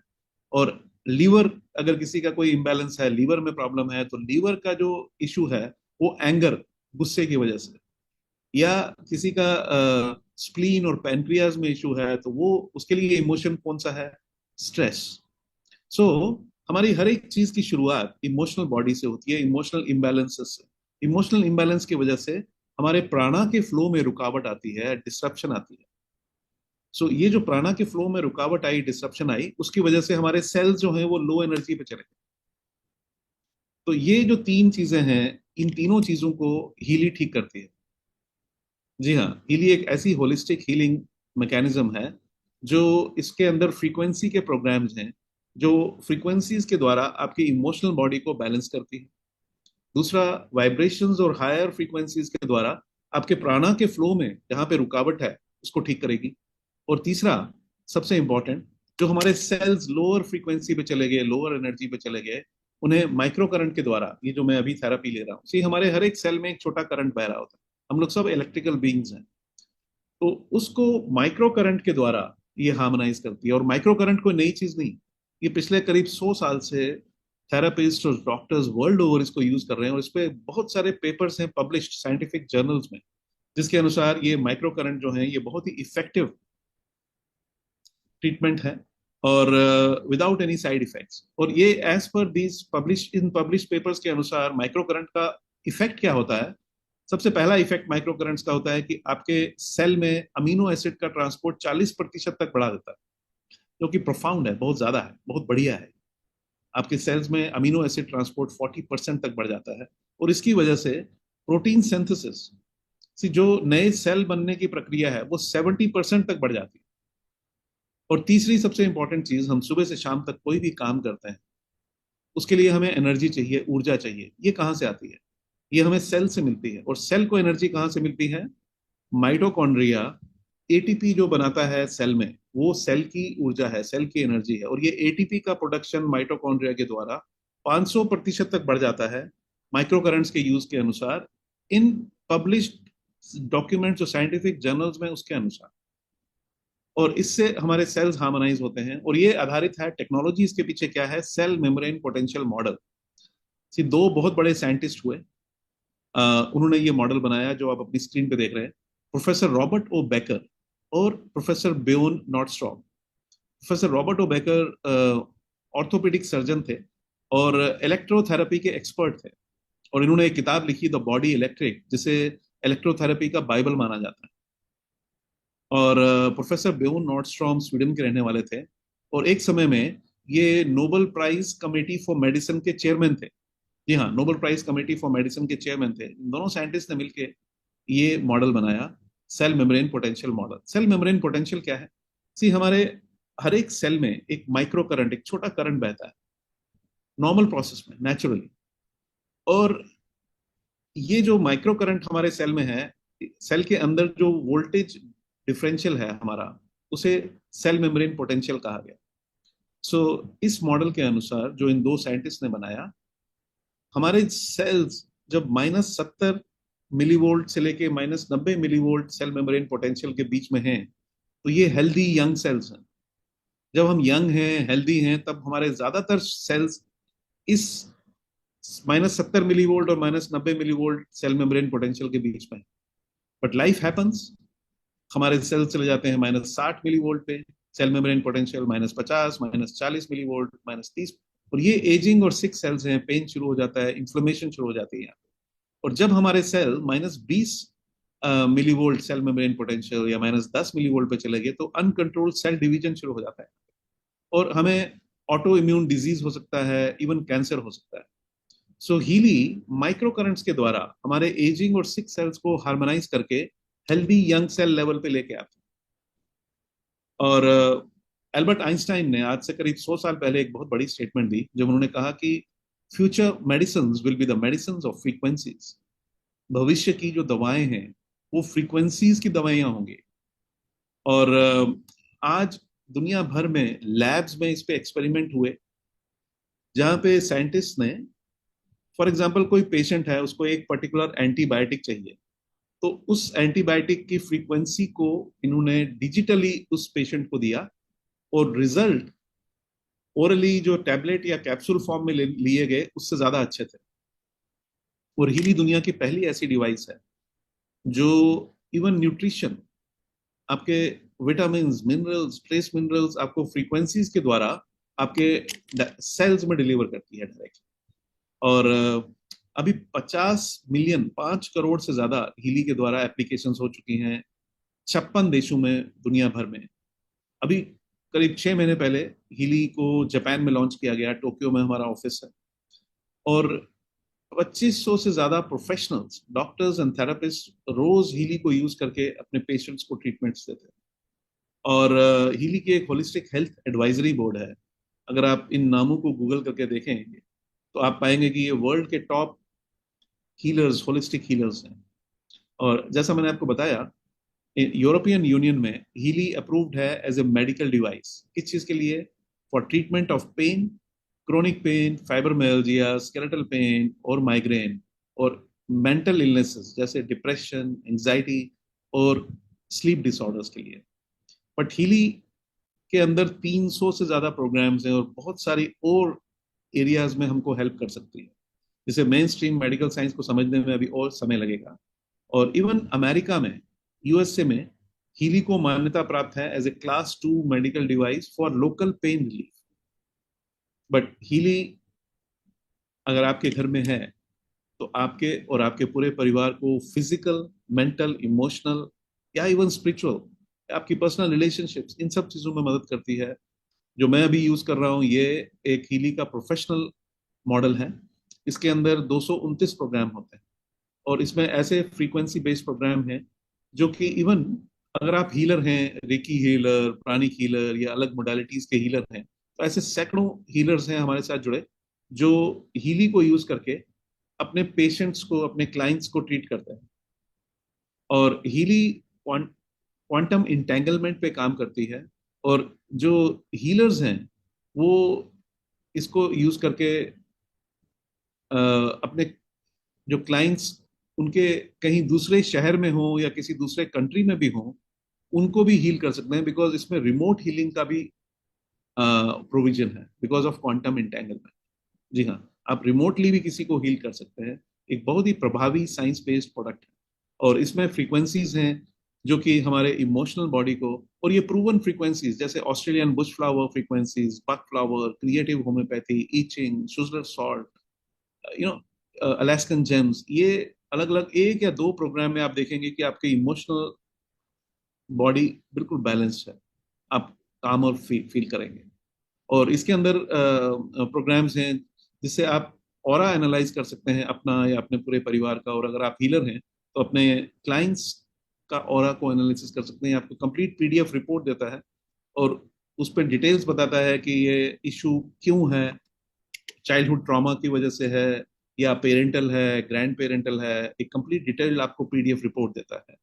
Speaker 1: और लीवर, अगर किसी का कोई इम्बैलेंस है, लीवर में प्रॉब्लम है, तो लीवर का जो इशू है वो एंगर, गुस्से की वजह से, या किसी का स्प्लीन और पैनक्रियाज में इशू है, तो वो उसके लिए इमोशन कौन सा है? स्ट्रेस। सो हमारी हर एक चीज की शुरुआत इमोशनल बॉडी से होती है, इमोशनल इम्बैलेंसेस से। इमोशनल इम्बैलेंस की वजह से हमारे प्राणा के फ्लो में रुकावट आती है, डिस्ट्रप्शन आती है। सो ये जो प्राणा के फ्लो में रुकावट आई, डिस्ट्रप्शन आई, उसकी वजह से हमारे सेल्स जो हैं वो लो एनर्जी पे चले गए। तो ये जो 3 चीजें हैं, इन तीनों चीजों को हीली ठीक करती है। जी हाँ, हीली एक ऐसी होलिस्टिक हीलिंग मैकेनिज्म है जो, इसके अंदर फ्रीक्वेंसी के प्रोग्राम्स हैं, जो फ्रीक्वेंसीज के द्वारा आपकी इमोशनल बॉडी को बैलेंस करती है। दूसरा, वाइब्रेशंस और हायर फ्रीक्वेंसीज के द्वारा आपके प्राणा के फ्लो में जहां पे रुकावट है उसको ठीक करेगी। और तीसरा, सबसे इंपॉर्टेंट, जो हमारे सेल्स लोअर फ्रीक्वेंसी पे चले गए, लोअर एनर्जी पे चले गए, उन्हें माइक्रो करंट के द्वारा, ये जो मैं अभी थेरापी ले रहा हूँ, सी हमारे हर एक सेल में एक छोटा करंट बह रहा होता है, हम लोग सब इलेक्ट्रिकल बीइंग्स हैं, तो उसको माइक्रो करंट के द्वारा ये हार्मोनाइज करती है। और माइक्रो करंट कोई नई चीज नहीं, ये पिछले करीब 100 साल से थेरापिस्ट और डॉक्टर्स वर्ल्ड ओवर इसको यूज कर रहे हैं, और इस पे बहुत सारे पेपर्स हैं पब्लिश्ड साइंटिफिक जर्नल्स में, जिसके अनुसार ये माइक्रो करंट जो है ये बहुत ही इफेक्टिव ट्रीटमेंट है, और विदाउट एनी साइड इफेक्ट्स। और ये as per these publish papers के अनुसार माइक्रो करंट का इफेक्ट क्या होता है? सबसे पहला इफेक्ट माइक्रो करंट्स का होता है कि आपके सेल में अमीनो एसिड का ट्रांसपोर्ट 40% तक बढ़ा देता है, जो कि प्रोफाउंड है, बहुत ज्यादा है, बहुत बढ़िया है। आपके सेल्स में अमीनो एसिड ट्रांसपोर्ट 40% तक बढ़ जाता है, और इसकी वजह से प्रोटीन सिंथेसिस जो नए सेल बनने की प्रक्रिया है वो 70% तक बढ़ जाती है। और तीसरी सबसे इंपॉर्टेंट चीज, हम सुबह से शाम तक कोई भी काम करते हैं, उसके लिए हमें एनर्जी चाहिए, ऊर्जा चाहिए। ये कहाँ से आती है? ये हमें सेल से मिलती है। और सेल को एनर्जी कहाँ से मिलती है? माइटोकॉन्ड्रिया एटीपी जो बनाता है सेल में, वो सेल की ऊर्जा है, सेल की एनर्जी है। और ये एटीपी का प्रोडक्शन माइटोकॉन्ड्रिया के द्वारा 500% तक बढ़ जाता है माइक्रो करंट्स के यूज के अनुसार, इन पब्लिश्ड डॉक्यूमेंट्स जो साइंटिफिक जर्नल्स में उसके अनुसार। और इससे हमारे सेल्स हार्मोनाइज होते हैं। और ये आधारित है, टेक्नोलॉजी इसके पीछे क्या है? Cell membrane potential model. दो बहुत बड़े साइंटिस्ट हुए, उन्होंने ये मॉडल बनाया जो आप अपनी स्क्रीन पे देख रहे हैं, प्रोफेसर रॉबर्ट ओ बेकर और professor Bjorn Nordstrom. Professor Robert O Baker orthopaedic surgeon थे और इलेक्ट्रोथेरेपी के एक्सपर्ट थे, और इन्होंने एक किताब लिखी, द बॉडी इलेक्ट्रिक, जिसे इलेक्ट्रोथेरेपी का बाइबल माना जाता है। और प्रोफेसर बेयोन नॉर्डस्ट्रॉम स्वीडन के रहने वाले थे, और एक समय में ये Nobel prize committee for medicine के चेयरमैन थे। जी हाँ, Nobel prize committee for medicine के चेयरमैन थे। दोनों साइंटिस्ट ने मिलकर ये मॉडल बनाया, cell membrane potential model. Cell membrane potential क्या है? हमारे हर एक सेल में एक माइक्रो करंट, एक छोटा करंट बहता है नॉर्मल प्रोसेस में, नेचुरली। और ये जो माइक्रो करंट हमारे सेल में है, सेल के अंदर जो वोल्टेज डिफरेंशियल है हमारा, उसे सेल मेम्ब्रेन पोटेंशियल कहा गया। इस मॉडल के अनुसार जो इन दो साइंटिस्ट ने बनाया, हमारे सेल्स जब -70 मिलीवोल्ट से लेके -90 मिलीवोल्ट सेल मेम्ब्रेन पोटेंशियल के बीच में हैं, तो ये हेल्दी यंग सेल्स हैं। जब हम यंग हैं, हेल्दी हैं, तब हमारे ज्यादातर सेल्स इस -70 मिलीवोल्ट और -90 मिलीवोल्ट सेल मेम्ब्रेन पोटेंशियल के बीच में। बट लाइफ हैपन्स, हमारे सेल चले जाते हैं -60 मिलीवोल्ट पे, सेल मेम्ब्रेन पोटेंशियल -50, -40 मिलीवोल्ट, -30। और ये एजिंग और सिक सेल्स हैं, पेन शुरू हो जाता है, इन्फ्लेमेशन शुरू हो जाती है। और जब हमारे cell -20 millivolt cell membrane potential या -10 मिलीवोल्ट पे चले गए, तो अनकंट्रोल्ड सेल डिवीजन शुरू हो जाता है, और हमें ऑटो इम्यून डिजीज हो सकता है, इवन कैंसर हो सकता है। हीली माइक्रो करंट्स के द्वारा हमारे एजिंग और सिक सेल्स को हार्मोनाइज करके हेल्दी यंग सेल लेवल पे लेके आते हैं। और एल्बर्ट आइंस्टाइन ने आज से करीब 100 साल पहले एक बहुत बड़ी स्टेटमेंट दी, जब उन्होंने कहा कि future medicine will be the medicine of frequencies. भविष्य की जो दवाएं हैं वो फ्रीक्वेंसीज की दवाइयां होंगी। और आज दुनिया भर में लैब्स में इस पे एक्सपेरिमेंट हुए, जहां पे साइंटिस्ट ने, फॉर एग्जांपल कोई पेशेंट है, उसको एक पर्टिकुलर एंटीबायोटिक चाहिए, तो उस एंटीबायोटिक की फ्रीक्वेंसी को इन्होंने डिजिटली उस पेशेंट को दिया, और रिजल्ट ओरली जो टैबलेट या कैप्सूल फॉर्म में लिए गए उससे ज्यादा अच्छे थे। और हीली दुनिया की पहली ऐसी डिवाइस है जो इवन न्यूट्रिशन, आपके विटामिन, मिनरल्स, ट्रेस मिनरल्स आपको फ्रीक्वेंसीज के द्वारा आपके सेल्स में डिलीवर करती है डायरेक्ट। और अभी 50 मिलियन, 5 करोड़ से ज्यादा हीली के द्वारा एप्लीकेशंस हो चुकी हैं 56 देशों में, दुनिया भर में। अभी करीब 6 महीने पहले हीली को जापान में लॉन्च किया गया, टोक्यो में हमारा ऑफिस है। और 2500 से ज्यादा प्रोफेशनल्स, डॉक्टर्स एंड थेरेपिस्ट रोज हीली को यूज करके अपने पेशेंट्स को ट्रीटमेंट्स देते हैं। और हीली की एक होलिस्टिक हेल्थ एडवाइजरी बोर्ड है। अगर आप इन नामों को गूगल करके देखेंगे तो आप पाएंगे कि ये वर्ल्ड के टॉप हीलर्स, होलिस्टिक हीलर्स हैं। और जैसा मैंने आपको बताया, यूरोपियन यूनियन में हीली अप्रूव्ड है एज ए मेडिकल डिवाइस। किस चीज के लिए? For treatment of pain, chronic pain, fibromyalgia, skeletal pain और माइग्रेन, और मेंटल इलनेसेस जैसे डिप्रेशन, एंजाइटी और स्लीप डिसऑर्डर्स के लिए। बट हीली के अंदर 300 से ज्यादा प्रोग्राम्स हैं, और बहुत सारी और एरियाज में हमको हेल्प कर सकती है, जिसे मेन स्ट्रीम मेडिकल साइंस को समझने में अभी और समय लगेगा। और इवन अमेरिका में, यूएसए में हीली को मान्यता प्राप्त है as a class 2 medical device for local pain relief. But Healy अगर आपके घर में है तो आपके और आपके पूरे परिवार को फिजिकल, मेंटल, इमोशनल या इवन स्पिरिचुअल, आपकी पर्सनल रिलेशनशिप्स, इन सब चीजों में मदद करती है। जो मैं अभी यूज कर रहा हूँ ये एक हीली का प्रोफेशनल मॉडल है। इसके अंदर 229 प्रोग्राम होते हैं और इसमें ऐसे फ्रीक्वेंसी बेस्ड प्रोग्राम हैं जो कि इवन अगर आप हीलर हैं, रेकी हीलर, प्राणिक हीलर या अलग मोडालिटीज के हीलर हैं, तो ऐसे सैकड़ों हीलर्स हैं हमारे साथ जुड़े जो हीली को यूज करके अपने पेशेंट्स को, अपने क्लाइंट्स को ट्रीट करते हैं। और हीली क्वांटम इंटेंगलमेंट पे काम करती है और जो हीलर्स हैं वो इसको यूज करके अपने जो क्लाइंट्स उनके कहीं दूसरे शहर में हो या किसी दूसरे कंट्री में भी हो, उनको भी हील कर सकते हैं, बिकॉज इसमें रिमोट हीलिंग का भी प्रोविजन है बिकॉज ऑफ क्वांटम इंटेंगलमेंट। जी हाँ, आप रिमोटली भी किसी को हील कर सकते हैं। एक बहुत ही प्रभावी साइंस बेस्ड प्रोडक्ट है और इसमें फ्रीक्वेंसीज हैं जो कि हमारे इमोशनल बॉडी को, और ये प्रूवन फ्रीक्वेंसीज जैसे Australian bush flower frequencies, Bach flower, creative homeopathy, I Ching, Schuessler salt, you know, Alaskan gems, ये अलग अलग एक या दो प्रोग्राम में आप देखेंगे कि आपके इमोशनल बॉडी बिल्कुल बैलेंस्ड है, आप काम और फील करेंगे। और इसके अंदर प्रोग्राम्स हैं जिससे आप ऑरा एनालाइज कर सकते हैं अपना या अपने पूरे परिवार का, और अगर आप हीलर हैं तो अपने क्लाइंट्स का ऑरा को एनालिसिस कर सकते हैं। आपको कंप्लीट पीडीएफ रिपोर्ट देता है और उस पर डिटेल्स बताता है कि ये इशू क्यों है, चाइल्डहुड ट्रॉमा की वजह से है या पेरेंटल है, ग्रैंड पेरेंटल है, एक कंप्लीट डिटेल आपको पीडीएफ रिपोर्ट देता है।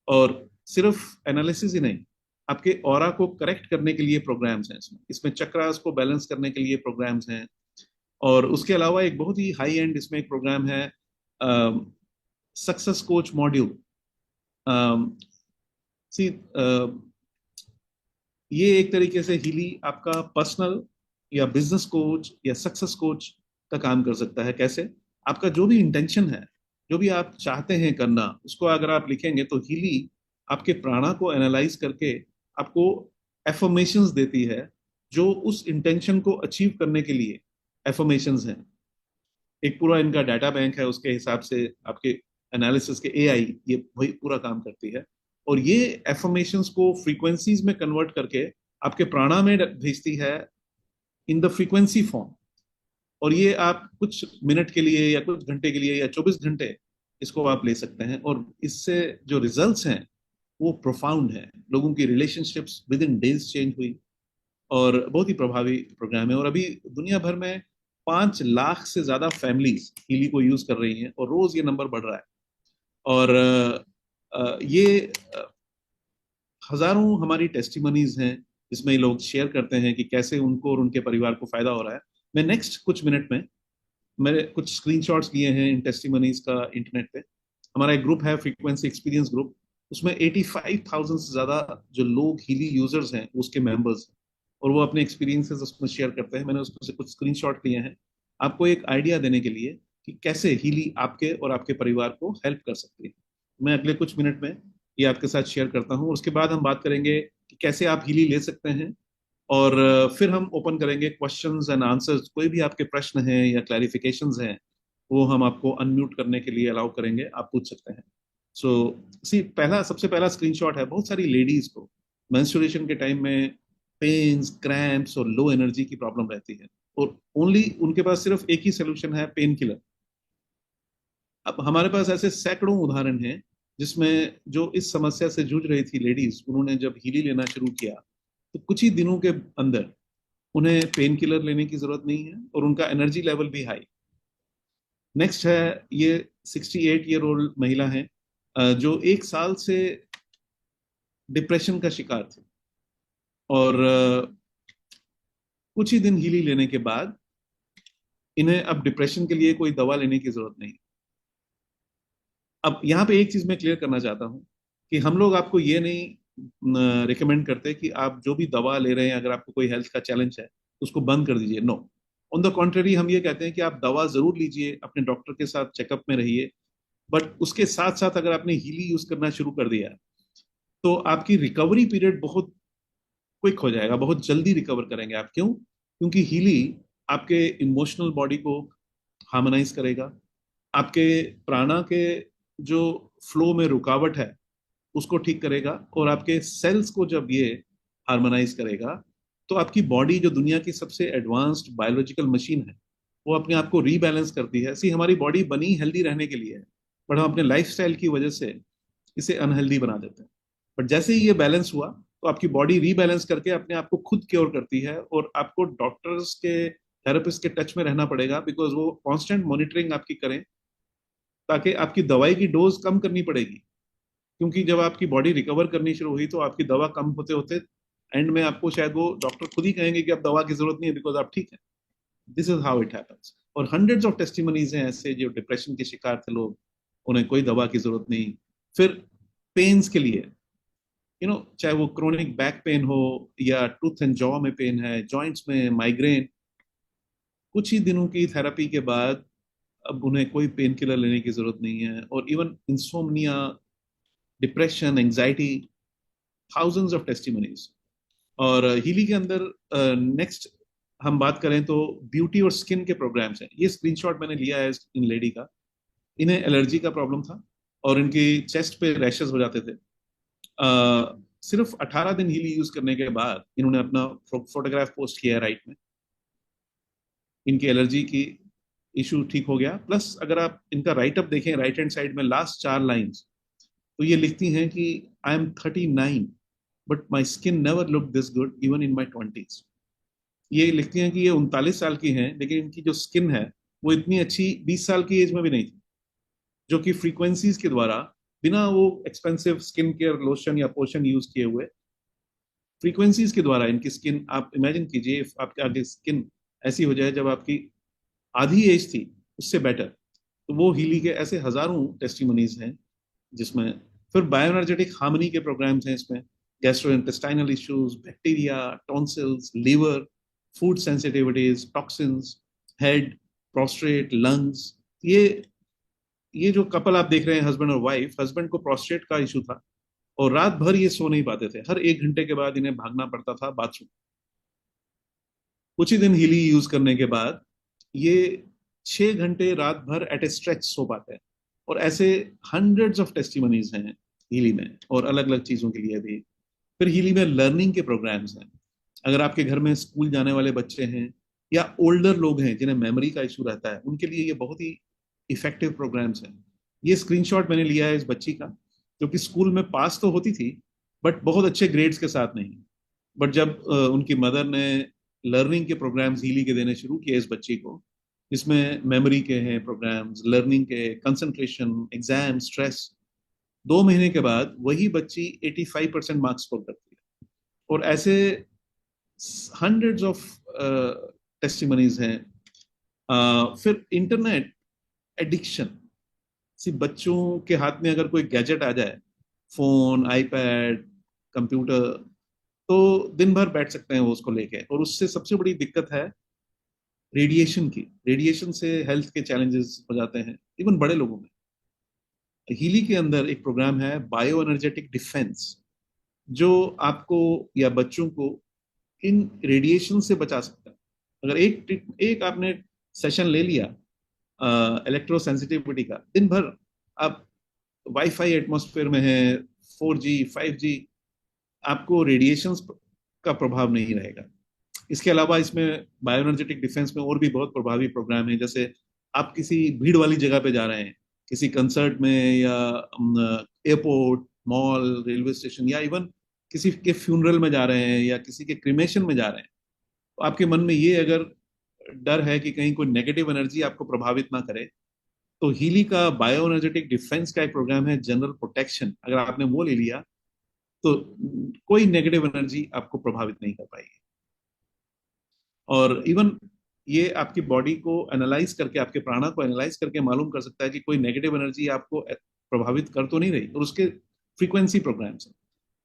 Speaker 1: और सिर्फ एनालिसिस ही नहीं, आपके ऑरा को करेक्ट करने के लिए प्रोग्राम्स हैं इसमें, चक्रास को बैलेंस करने के लिए प्रोग्राम्स हैं। और उसके अलावा एक बहुत ही हाई एंड इसमें एक प्रोग्राम है, सक्सेस कोच मॉड्यूल। सी ये एक तरीके से हीली आपका पर्सनल या बिजनेस कोच या सक्सेस कोच का काम कर सकता है। कैसे? आपका जो भी इंटेंशन है, जो भी आप चाहते हैं करना, उसको अगर आप लिखेंगे तो हीली आपके प्राणा को एनालाइज करके आपको एफर्मेशंस देती है जो उस इंटेंशन को अचीव करने के लिए एफर्मेशंस हैं। एक पूरा इनका डाटा बैंक है, उसके हिसाब से आपके एनालिसिस के एआई ये वही पूरा काम करती है और ये एफर्मेशंस को फ्रीक्वेंसीज में कन्वर्ट करके आपके प्राणा में भेजती है इन द फ्रीक्वेंसी फॉर्म। और ये आप कुछ मिनट के लिए या कुछ घंटे के लिए या 24 घंटे इसको आप ले सकते हैं और इससे जो रिजल्ट्स हैं वो प्रोफाउंड है। लोगों की relationships with in days change हुई और बहुत ही प्रभावी प्रोग्राम है। और अभी दुनिया भर में 5 लाख से ज्यादा फैमिलीज हीली को यूज कर रही हैं और रोज ये नंबर बढ़ रहा है। और ये हजारों हमारी टेस्टिमनीज हैं जिसमें लोग शेयर करते हैं कि कैसे उनको और उनके परिवार को फायदा हो रहा है। मैं नेक्स्ट कुछ मिनट में मैंने कुछ स्क्रीनशॉट्स लिए हैं इन टेस्टिमनीज का इंटरनेट पे। हमारा एक ग्रुप है, फ्रीक्वेंसी एक्सपीरियंस ग्रुप, उसमें 85,000 से ज्यादा जो लोग हीली यूजर्स हैं उसके मेंबर्स हैं और वो अपने एक्सपीरियंसेस उसमें शेयर करते हैं। मैंने उसमें से कुछ स्क्रीनशॉट लिए हैं आपको एक आइडिया देने के लिए कि कैसे हीली आपके और आपके परिवार को हेल्प कर सकती है। मैं अगले कुछ मिनट में ये आपके साथ शेयर करता हूँ। उसके बाद हम बात करेंगे कि कैसे आप हीली ले सकते हैं और फिर हम ओपन करेंगे क्वेश्चंस एंड आंसर्स। कोई भी आपके प्रश्न हैं या क्लैरिफिकेशंस हैं वो हम आपको अनम्यूट करने के लिए अलाउ करेंगे, आप पूछ सकते हैं। सो सबसे पहला स्क्रीनशॉट है, बहुत सारी लेडीज को मेंस्ट्रुएशन के टाइम में पेन्स, क्रैम्प्स और लो एनर्जी की प्रॉब्लम रहती है और ओनली उनके पास सिर्फ एक ही सोल्यूशन है, पेन किलर। अब हमारे पास ऐसे सैकड़ों उदाहरण हैं जिसमें जो इस समस्या से जूझ रही थी लेडीज, उन्होंने जब हीली लेना शुरू किया तो कुछ ही दिनों के अंदर उन्हें पेन किलर लेने की जरूरत नहीं है और उनका एनर्जी लेवल भी हाई। नेक्स्ट है, ये 68 ईयर ओल्ड महिला है जो 1 साल से डिप्रेशन का शिकार थी और कुछ ही दिन हीली लेने के बाद इन्हें अब डिप्रेशन के लिए कोई दवा लेने की जरूरत नहीं। अब यहाँ पे एक चीज मैं क्लियर करना चाहता हूँ कि हम लोग आपको ये नहीं रिकमेंड करते कि आप जो भी दवा ले रहे हैं, अगर आपको कोई हेल्थ का चैलेंज है उसको बंद कर दीजिए। नो, ऑन द कॉन्ट्ररी हम ये कहते हैं कि आप दवा जरूर लीजिए, अपने डॉक्टर के साथ चेकअप में रहिए, बट उसके साथ साथ अगर आपने हीली यूज करना शुरू कर दिया तो आपकी रिकवरी पीरियड बहुत क्विक हो जाएगा, बहुत जल्दी रिकवर करेंगे आप। क्यों? क्योंकि हीली आपके इमोशनल बॉडी को हार्मोनाइज करेगा, आपके प्राणा के जो फ्लो में रुकावट है उसको ठीक करेगा, और आपके सेल्स को जब ये हार्मोनाइज करेगा तो आपकी बॉडी जो दुनिया की सबसे एडवांस्ड बायोलॉजिकल मशीन है वो अपने आप को रीबैलेंस करती है। सी हमारी बॉडी बनी हेल्दी रहने के लिए है, बट हम अपने लाइफस्टाइल की वजह से इसे अनहेल्दी बना देते हैं। बट जैसे ही ये बैलेंस हुआ तो आपकी बॉडी रीबैलेंस करके अपने आप को खुद क्योर करती है, और आपको डॉक्टर्स के, थेरेपिस्ट के टच में रहना पड़ेगा, बिकॉज वो कांस्टेंट मॉनिटरिंग आपकी करें, ताकि आपकी दवाई की डोज कम करनी पड़ेगी। क्योंकि जब आपकी बॉडी रिकवर करनी शुरू हुई तो आपकी दवा कम होते होते एंड में आपको शायद वो डॉक्टर खुद ही कहेंगे कि अब दवा की जरूरत नहीं है, बिकॉज आप ठीक है। This is how it happens. और हंड्रेड्स ऑफ टेस्टिमनीज हैं ऐसे जो डिप्रेशन के शिकार थे लोग, उन्हें कोई दवा की जरूरत नहीं। फिर पेन्स के लिए, चाहे वो क्रोनिक बैक पेन हो या टूथ एंड जॉ में पेन है, जॉइंट्स में, माइग्रेन, कुछ ही दिनों की थेरेपी के बाद अब उन्हें कोई पेन किलर लेने की जरूरत नहीं है। और even insomnia, depression, anxiety, thousands of testimonies. और हीली के अंदर नेक्स्ट हम बात करें तो ब्यूटी और स्किन के प्रोग्राम्स हैं। ये स्क्रीनशॉट मैंने लिया है इन लेडी का। इन्हें एलर्जी का प्रॉब्लम था और इनकी चेस्ट पे रैशेस हो जाते थे। सिर्फ 18 दिन हीली यूज करने के बाद इन्होंने अपना फोटोग्राफ पोस्ट किया है राइट में। इनकी एलर्जी की इशू ठीक हो गया। प्लस अगर आप इनका राइट अप देखें, राइट हैंड साइड में लास्ट 4 लाइंस, तो ये लिखती हैं कि I am 39 but my skin never look this good even in my 20s। ये लिखती हैं कि ये 39 साल की हैं, लेकिन इनकी जो स्किन है वो इतनी अच्छी 20 साल की एज में भी नहीं थी। जो कि फ्रीक्वेंसीज के द्वारा, बिना वो एक्सपेंसिव स्किन केयर लोशन या पोशन यूज किए हुए, फ्रीक्वेंसीज के द्वारा इनकी स्किन, आप इमेजिन कीजिए आपके आगे स्किन ऐसी हो जाए जब आपकी आधी एज थी उससे बेटर। तो वो हीली के ऐसे हजारों टेस्टिमनीज हैं जिसमें फिर बायोएनर्जेटिक हार्मनी के प्रोग्राम्स हैं। इसमें gastrointestinal issues, bacteria, tonsils, liver, food sensitivities, toxins, head, prostate, lungs. ये जो कपल आप देख रहे हैं, हस्बैंड और वाइफ, हस्बैंड को प्रोस्टेट का इशू था और रात भर ये सो नहीं पाते थे। हर 1 घंटे के बाद इन्हें भागना पड़ता था बाथरूम। कुछ ही दिन हीली यूज करने के बाद ये 6 घंटे रात भर एट ए स्ट्रेच सो पाते हैं। और ऐसे हंड्रेड्स ऑफ टेस्टिमनीज हैं हीली में, और अलग अलग चीजों के लिए भी। फिर हीली में लर्निंग के प्रोग्राम्स हैं। अगर आपके घर में स्कूल जाने वाले बच्चे हैं या ओल्डर लोग हैं जिन्हें मेमोरी का इशू रहता है, उनके लिए ये बहुत ही इफेक्टिव प्रोग्राम्स हैं। ये स्क्रीनशॉट मैंने लिया है इस बच्ची का, जो कि स्कूल में पास तो होती थी बट बहुत अच्छे ग्रेड्स के साथ नहीं। बट जब उनकी मदर ने लर्निंग के प्रोग्राम्स हीली के देने शुरू किए इस बच्ची को, जिसमें मेमोरी के हैं प्रोग्राम्स, लर्निंग के, कंसंट्रेशन, एग्जाम, स्ट्रेस, 2 महीने के बाद वही बच्ची 85% मार्क्स स्कोर करती है। और ऐसे हंड्रेड्स ऑफ टेस्टिमनीज हैं। फिर इंटरनेट एडिक्शन। सी बच्चों के हाथ में अगर कोई गैजेट आ जाए, फोन, आईपैड, कंप्यूटर, तो दिन भर बैठ सकते हैं वो उसको लेके। और उससे सबसे बड़ी दिक्कत है रेडिएशन की। रेडिएशन से हेल्थ के चैलेंजेस हो जाते हैं इवन बड़े लोगों में। हीली के अंदर एक प्रोग्राम है बायो एनर्जेटिक डिफेंस, जो आपको या बच्चों को इन रेडिएशन से बचा सकता है। अगर एक आपने सेशन ले लिया इलेक्ट्रो सेंसिटिविटी का, दिन भर आप वाईफाई एटमॉस्फेयर में है, 4G 5G, आपको रेडिएशन का प्रभाव नहीं रहेगा। इसके अलावा इसमें बायोएनर्जेटिक डिफेंस में और भी बहुत प्रभावी प्रोग्राम है। जैसे आप किसी भीड़ वाली जगह पे जा रहे हैं, किसी कंसर्ट में या एयरपोर्ट, मॉल, रेलवे स्टेशन, या इवन किसी के फ्यूनरल में जा रहे हैं या किसी के क्रिमेशन में जा रहे हैं, तो आपके मन में ये अगर डर है कि कहीं कोई नेगेटिव एनर्जी आपको प्रभावित ना करे, तो हीली का बायो एनर्जेटिक डिफेंस का एक प्रोग्राम है जनरल प्रोटेक्शन। अगर आपने वो ले लिया तो कोई नेगेटिव एनर्जी आपको प्रभावित नहीं कर पाएगी। और इवन ये आपकी बॉडी को एनालाइज करके, आपके प्राणा को एनालाइज करके मालूम कर सकता है कि कोई नेगेटिव एनर्जी आपको प्रभावित कर तो नहीं रही, और उसके फ्रीक्वेंसी प्रोग्राम्स हैं।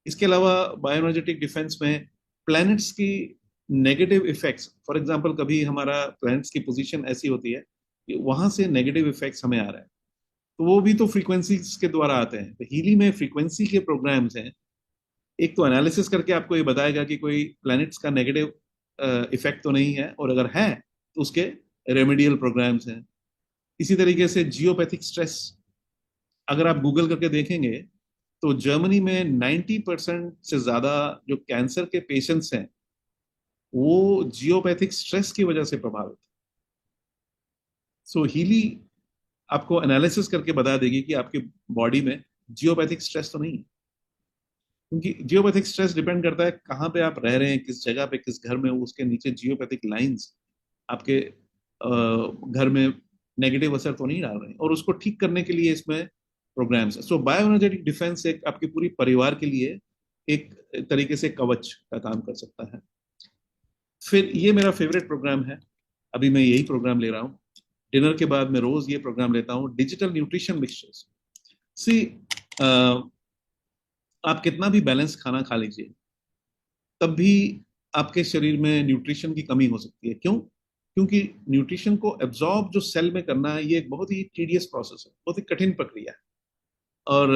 Speaker 1: इसके अलावा बायोएनर्जेटिक डिफेंस में प्लैनेट्स की नेगेटिव इफेक्ट्स, फॉर एग्जांपल कभी हमारा प्लैनेट्स की पोजीशन ऐसी होती है कि वहां से नेगेटिव इफेक्ट्स हमें आ रहा है, तो वो भी तो फ्रीक्वेंसीज के द्वारा आते हैं। तो हीली में फ्रीक्वेंसी के प्रोग्राम्स हैं। एक तो एनालिसिस करके आपको ये बताएगा कि कोई प्लैनेट्स का नेगेटिव इफेक्ट तो नहीं है, और अगर है तो उसके रेमेडियल प्रोग्राम्स हैं। इसी तरीके से जियोपैथिक स्ट्रेस, अगर आप गूगल करके देखेंगे तो जर्मनी में 90% से ज्यादा जो कैंसर के पेशेंट्स हैं वो जियोपैथिक स्ट्रेस की वजह से प्रभावित है। सो हीली आपको एनालिसिस करके बता देगी कि आपके बॉडी में जियोपैथिक स्ट्रेस तो नहीं है, क्योंकि जियोपैथिक स्ट्रेस डिपेंड करता है कहाँ पे आप रह रहे हैं, किस जगह पे, किस घर में, उसके नीचे जियोपैथिक लाइंस आपके घर में नेगेटिव असर तो नहीं डाल रहे हैं, और उसको ठीक करने के लिए इसमें प्रोग्राम्स है। सो बायोएनर्जेटिक डिफेंस एक आपके पूरी परिवार के लिए एक तरीके से कवच का काम कर सकता है। फिर ये मेरा फेवरेट प्रोग्राम है, अभी मैं यही प्रोग्राम ले रहा हूँ। डिनर के बाद मैं रोज ये प्रोग्राम लेता हूँ, डिजिटल न्यूट्रिशन मिक्सचर्स। सी आप कितना भी बैलेंस खाना खा लीजिए, तब भी आपके शरीर में न्यूट्रिशन की कमी हो सकती है। क्यों? क्योंकि न्यूट्रिशन को एब्जॉर्ब जो सेल में करना है, ये एक बहुत ही टीडियस प्रोसेस है, बहुत ही कठिन प्रक्रिया है। और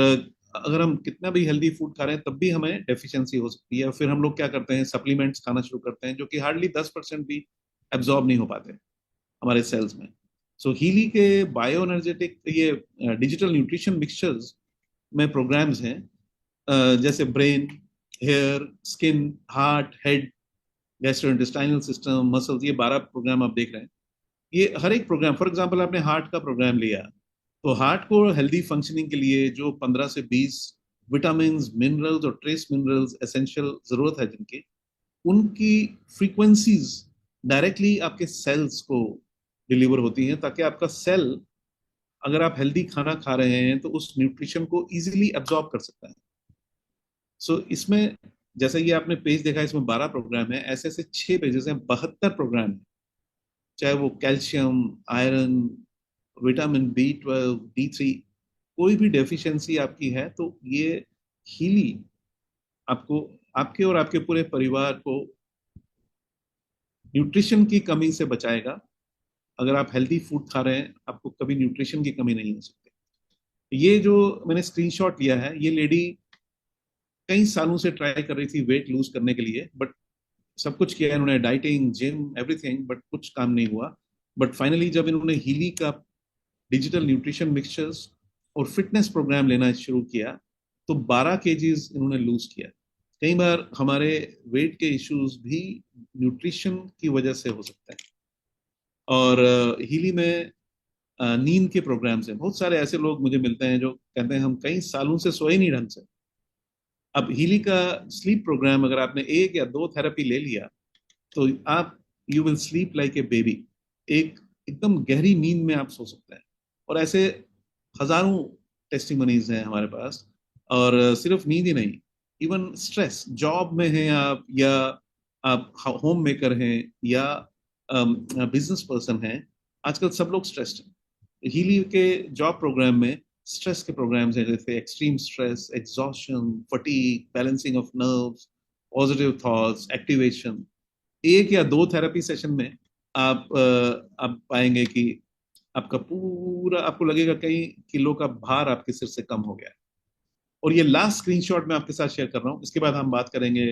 Speaker 1: अगर हम कितना भी हेल्दी फूड खा रहे हैं तब भी हमें डेफिशिएंसी हो सकती है। फिर हम लोग क्या करते हैं, सप्लीमेंट्स खाना शुरू करते हैं, जो कि हार्डली 10% भी एब्जॉर्ब नहीं हो पाते हमारे सेल्स में। सो हीली के बायो एनर्जेटिक ये डिजिटल न्यूट्रिशन मिक्सचर्स में प्रोग्राम्स हैं, जैसे brain, hair, skin, heart, head, gastrointestinal system, muscles, ये 12 प्रोग्राम आप देख रहे हैं। ये हर एक प्रोग्राम, फॉर एग्जांपल आपने हार्ट का प्रोग्राम लिया, तो हार्ट को हेल्दी फंक्शनिंग के लिए जो 15 से 20 विटामिन, मिनरल्स और ट्रेस मिनरल्स एसेंशियल जरूरत है जिनकी, उनकी फ्रीक्वेंसीज डायरेक्टली आपके सेल्स को डिलीवर होती हैं, ताकि आपका सेल, अगर आप हेल्दी खाना खा रहे हैं तो उस न्यूट्रिशन को इजीली एब्जॉर्ब कर सकता है। सो इसमें जैसा ये आपने पेज देखा, इसमें 12 प्रोग्राम है, ऐसे ऐसे 6 पेजेस हैं, 72 प्रोग्राम है, चाहे वो calcium, iron, vitamin B12, D3, कोई भी डेफिशिएंसी आपकी है तो ये हीली आपको, आपके और आपके पूरे परिवार को न्यूट्रिशन की कमी से बचाएगा। अगर आप हेल्दी फूड खा रहे हैं, आपको कभी न्यूट्रिशन की कमी नहीं हो सकती। ये जो मैंने स्क्रीनशॉट लिया है, ये लेडी कई सालों से ट्राई कर रही थी वेट लूज करने के लिए, बट सब कुछ किया इन्होंने, डाइटिंग, जिम, एवरीथिंग, बट कुछ काम नहीं हुआ। बट फाइनली जब इन्होंने हीली का डिजिटल न्यूट्रिशन मिक्सचर्स और फिटनेस प्रोग्राम लेना शुरू किया, तो 12 केजीज इन्होंने लूज किया। कई बार हमारे वेट के इश्यूज भी न्यूट्रिशन की वजह से हो सकते हैं। और हीली में नींद के प्रोग्राम्स हैं। बहुत सारे ऐसे लोग मुझे मिलते हैं जो कहते हैं हम कई सालों से सोए नहीं ढंग से। अब हीली का स्लीप प्रोग्राम, अगर आपने 1 या 2 थेरेपी ले लिया तो आप, you will sleep like a baby, एक एकदम गहरी नींद में आप सो सकते हैं। और ऐसे हजारों टेस्टिमनीज हैं हमारे पास। और सिर्फ नींद ही नहीं, इवन स्ट्रेस, जॉब में हैं आप, या आप होम मेकर हैं, या बिजनेस पर्सन हैं, आजकल सब लोग स्ट्रेस्ड हैं। हीली के जॉब प्रोग्राम में स्ट्रेस के प्रोग्राम्स हैं, जैसे extreme stress, exhaustion, fatigue, balancing of nerves, positive thoughts, activation. 1 या 2 थेरेपी सेशन में आप पाएंगे कि आपका पूरा, आपको लगेगा कई किलो का भार आपके सिर से कम हो गया। और ये लास्ट स्क्रीनशॉट मैं आपके साथ शेयर कर रहा हूँ। इसके बाद हम बात करेंगे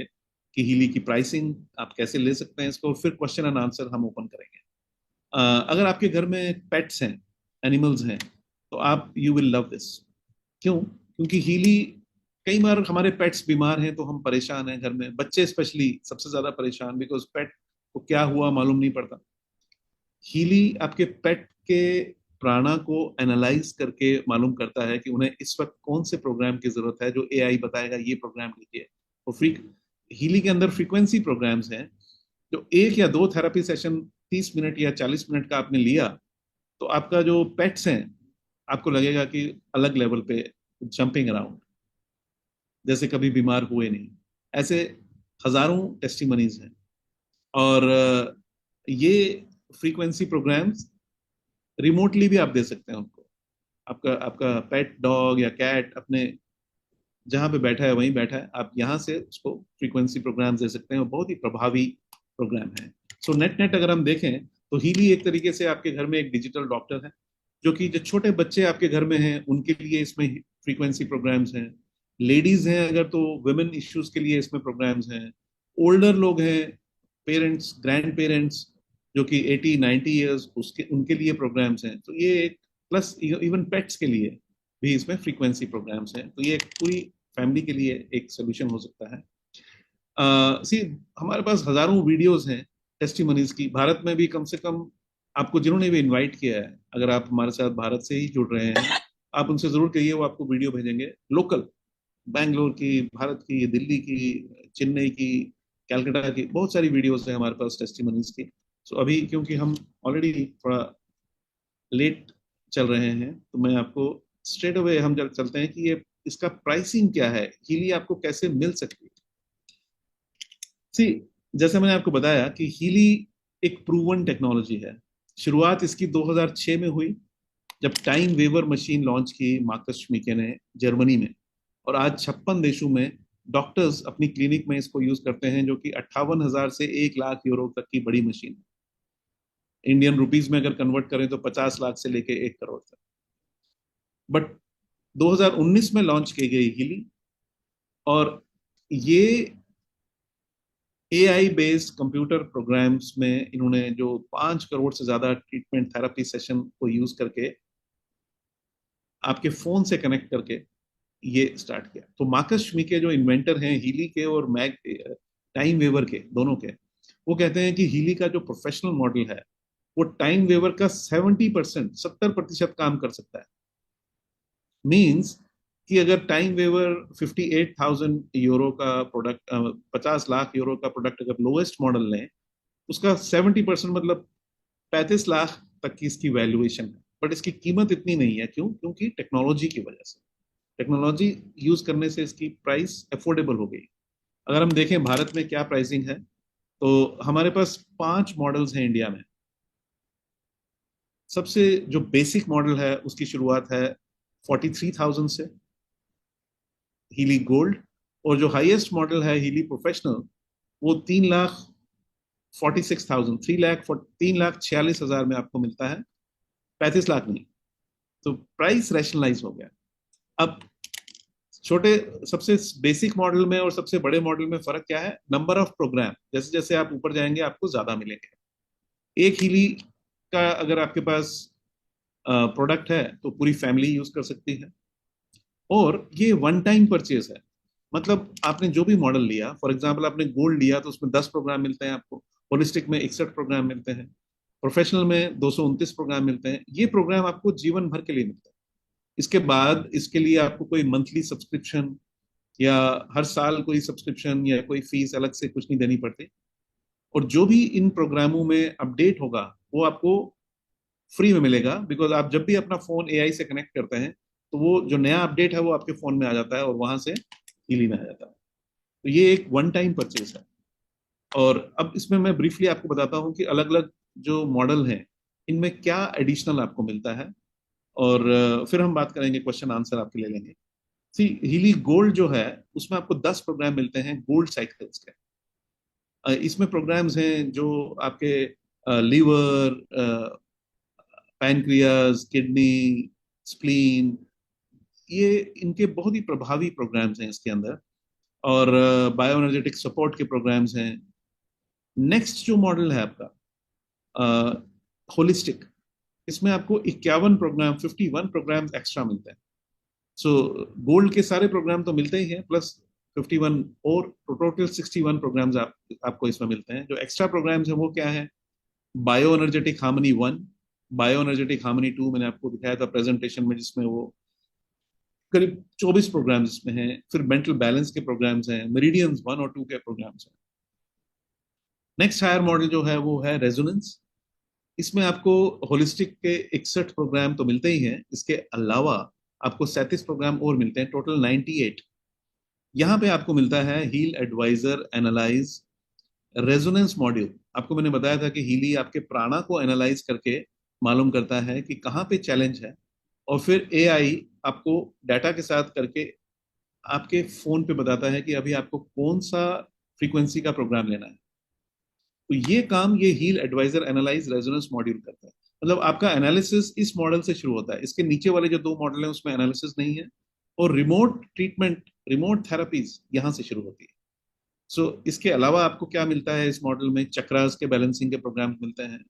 Speaker 1: कि हीली की प्राइसिंग, आप कैसे ले सकते हैं इसको, और फिर क्वेश्चन एंड आंसर हम ओपन करेंगे। अगर आपके घर में पेट्स हैं, एनिमल्स हैं, तो आप, यू विल लव दिस। क्यों? क्योंकि हीली, कई बार हमारे पेट्स बीमार हैं तो हम परेशान हैं घर में, बच्चे स्पेशली सबसे ज्यादा परेशान, बिकॉज पेट को क्या हुआ मालूम नहीं पड़ता। हीली आपके पेट के प्राणा को एनालाइज करके मालूम करता है कि उन्हें इस वक्त कौन से प्रोग्राम की जरूरत है, जो एआई बताएगा ये प्रोग्राम लीजिए। और हीली के अंदर फ्रीक्वेंसी प्रोग्राम्स हैं, जो 1 या 2 थेरेपी सेशन 30 मिनट या 40 मिनट का आपने लिया, तो आपका जो पेट्स हैं, आपको लगेगा कि अलग लेवल पे जंपिंग अराउंड, जैसे कभी बीमार हुए नहीं। ऐसे हजारों टेस्टिमनीज हैं। और ये फ्रीक्वेंसी प्रोग्राम्स रिमोटली भी आप दे सकते हैं उनको। आपका आपका पेट, डॉग या कैट अपने जहाँ पे बैठा है वहीं बैठा है, आप यहाँ से उसको फ्रीक्वेंसी प्रोग्राम दे सकते हैं, और बहुत ही प्रभावी प्रोग्राम है। सो नेट नेट अगर हम देखें तो हीली एक तरीके से आपके घर में एक डिजिटल डॉक्टर है, जो कि जो छोटे बच्चे आपके घर में हैं उनके लिए इसमें फ्रीक्वेंसी प्रोग्राम्स हैं। लेडीज हैं अगर, तो वुमेन इश्यूज के लिए इसमें प्रोग्राम्स हैं। ओल्डर लोग हैं, पेरेंट्स, ग्रैंड पेरेंट्स, जो कि 80-90 ईयर्स उसके उनके लिए प्रोग्राम्स हैं। तो ये एक प्लस इवन पेट्स के लिए भी इसमें फ्रीक्वेंसी प्रोग्राम्स हैं। तो ये एक पूरी फैमिली के लिए एक सोल्यूशन हो सकता है। सी हमारे पास हजारों वीडियोस हैं टेस्टिमनीज की, भारत में भी कम से कम आपको जिन्होंने भी इनवाइट किया है, अगर आप हमारे साथ भारत से ही जुड़ रहे हैं, आप उनसे जरूर कहिए, वो आपको वीडियो भेजेंगे। लोकल बैंगलोर की, भारत की, दिल्ली की, चेन्नई की, कैलकाटा की, बहुत सारी वीडियोस हैं हमारे पास टेस्टिमनीज की। सो अभी क्योंकि हम ऑलरेडी थोड़ा लेट चल रहे हैं, तो मैं आपको स्ट्रेट अवे हम जब चलते हैं कि ये इसका प्राइसिंग क्या है, हीली आपको कैसे मिल सकती है। सी जैसे मैंने आपको बताया कि हीली एक प्रूवन टेक्नोलॉजी है। शुरुआत इसकी 2006 में हुई, जब टाइम वेवर मशीन लॉन्च की मार्कस श्मिके ने जर्मनी में, और आज 56 देशों में डॉक्टर्स अपनी क्लिनिक में इसको यूज करते हैं, जो कि 58,000 से 1 लाख यूरो तक की बड़ी मशीन है। इंडियन रुपीज में अगर कन्वर्ट करें तो 50 लाख से लेके 1 करोड़ तक। बट 2019 में लॉन्च की गई हीली, और ये AI बेस्ड कंप्यूटर प्रोग्राम्स में इन्होंने जो 5 करोड़ से ज्यादा ट्रीटमेंट थेरेपी सेशन को यूज करके आपके फोन से कनेक्ट करके ये स्टार्ट किया। तो मार्कस श्मिके जो इन्वेंटर हैं हीली के और मैग टाइम वेवर के दोनों के, वो कहते हैं कि हीली का जो प्रोफेशनल मॉडल है वो टाइम वेवर का 70% काम कर सकता है। मींस कि अगर टाइम वेवर 58,000 यूरो का प्रोडक्ट, 50 लाख यूरो का प्रोडक्ट अगर लोएस्ट मॉडल लें, उसका 70% मतलब 35 लाख तक की इसकी वैल्यूएशन है। बट इसकी कीमत इतनी नहीं है, क्यों? क्योंकि टेक्नोलॉजी की वजह से, टेक्नोलॉजी यूज करने से इसकी प्राइस अफोर्डेबल हो गई। अगर हम देखें भारत में क्या प्राइसिंग है, तो हमारे पास 5 मॉडल्स हैं इंडिया में। सबसे जो बेसिक मॉडल है उसकी शुरुआत है 43,000 से, हीली गोल्ड, और जो हाईएस्ट मॉडल है हीली प्रोफेशनल, वो 3,46,000, 3,46,000 में आपको मिलता है, 35 लाख नहीं। तो प्राइस रैशनलाइज हो गया। अब छोटे सबसे बेसिक मॉडल में और सबसे बड़े मॉडल में फर्क क्या है? Number of program. जैसे जैसे आप ऊपर जाएंगे आपको ज्यादा मिलेंगे। एक हीली का अगर आपके पास प्रोडक्ट है तो पूरी फैमिली यूज कर सकती है, और ये वन टाइम परचेज है। मतलब आपने जो भी मॉडल लिया, फॉर एग्जांपल आपने गोल्ड लिया तो उसमें 10 प्रोग्राम मिलते हैं आपको, होलिस्टिक में 61 प्रोग्राम मिलते हैं, प्रोफेशनल में 229 प्रोग्राम मिलते हैं। ये प्रोग्राम आपको जीवन भर के लिए मिलता है। इसके बाद इसके लिए आपको कोई मंथली सब्सक्रिप्शन या हर साल कोई सब्सक्रिप्शन या कोई फीस अलग से कुछ नहीं देनी पड़ती। और जो भी इन प्रोग्रामों में अपडेट होगा वो आपको फ्री में मिलेगा, बिकॉज आप जब भी अपना फोन AI से कनेक्ट करते हैं तो वो जो नया अपडेट है वो आपके फोन में आ जाता है और वहां से हीली में आ जाता है। तो ये एक वन टाइम परचेज है। और अब इसमें मैं ब्रीफली आपको बताता हूँ कि अलग अलग जो मॉडल हैं इनमें क्या एडिशनल आपको मिलता है, और फिर हम बात करेंगे, क्वेश्चन आंसर आपके ले लेंगे। सी हीली गोल्ड जो है उसमें आपको 10 प्रोग्राम मिलते हैं गोल्ड साइकिल्स के। इसमें प्रोग्राम्स हैं जो आपके लीवर, पैनक्रियाज, किडनी, स्प्लीन, ये इनके बहुत ही प्रभावी प्रोग्राम्स हैं इसके अंदर, और बायो एनर्जेटिक सपोर्ट के प्रोग्राम्स हैं। नेक्स्ट जो मॉडल है आपका होलिस्टिक, इसमें आपको 51 प्रोग्राम एक्स्ट्रा मिलते हैं। सो गोल्ड के सारे प्रोग्राम तो मिलते ही हैं, प्लस 51 और टोटल 61 प्रोग्राम्स आपको इसमें मिलते हैं। जो एक्स्ट्रा प्रोग्राम्स हैं वो क्या है? Bio energetic harmony 1, bio energetic harmony 2 मैंने आपको दिखाया था प्रेजेंटेशन में, जिसमें वो करीब 24 प्रोग्राम्स इसमें हैं। फिर मेंटल बैलेंस के प्रोग्राम्स हैं, मेरिडियंस 1 और 2 के प्रोग्राम्स हैं। नेक्स्ट हायर मॉडल जो है वो है रेजोनेंस। इसमें आपको होलिस्टिक के 61 प्रोग्राम तो मिलते ही हैं, इसके अलावा आपको 37 प्रोग्राम और मिलते हैं, टोटल 98। यहाँ पे आपको मिलता है heal advisor analyze resonance module. आपको मैंने बताया था कि हीली आपके प्राणा को एनालाइज करके मालूम करता है कि कहाँ पे चैलेंज है, और फिर AI आपको डाटा के साथ करके आपके फोन पे बताता है कि अभी आपको कौन सा फ्रीक्वेंसी का प्रोग्राम लेना है। तो ये काम ये heal advisor analyze resonance module करता है। मतलब आपका एनालिसिस इस मॉडल से शुरू होता है। इसके नीचे वाले जो 2 मॉडल हैं उसमें एनालिसिस नहीं है, और रिमोट ट्रीटमेंट, रिमोट थेरेपीज यहां से शुरू होती है। इसके अलावा आपको क्या मिलता है इस मॉडल में? चक्रास के बैलेंसिंग के प्रोग्राम्स मिलते हैं,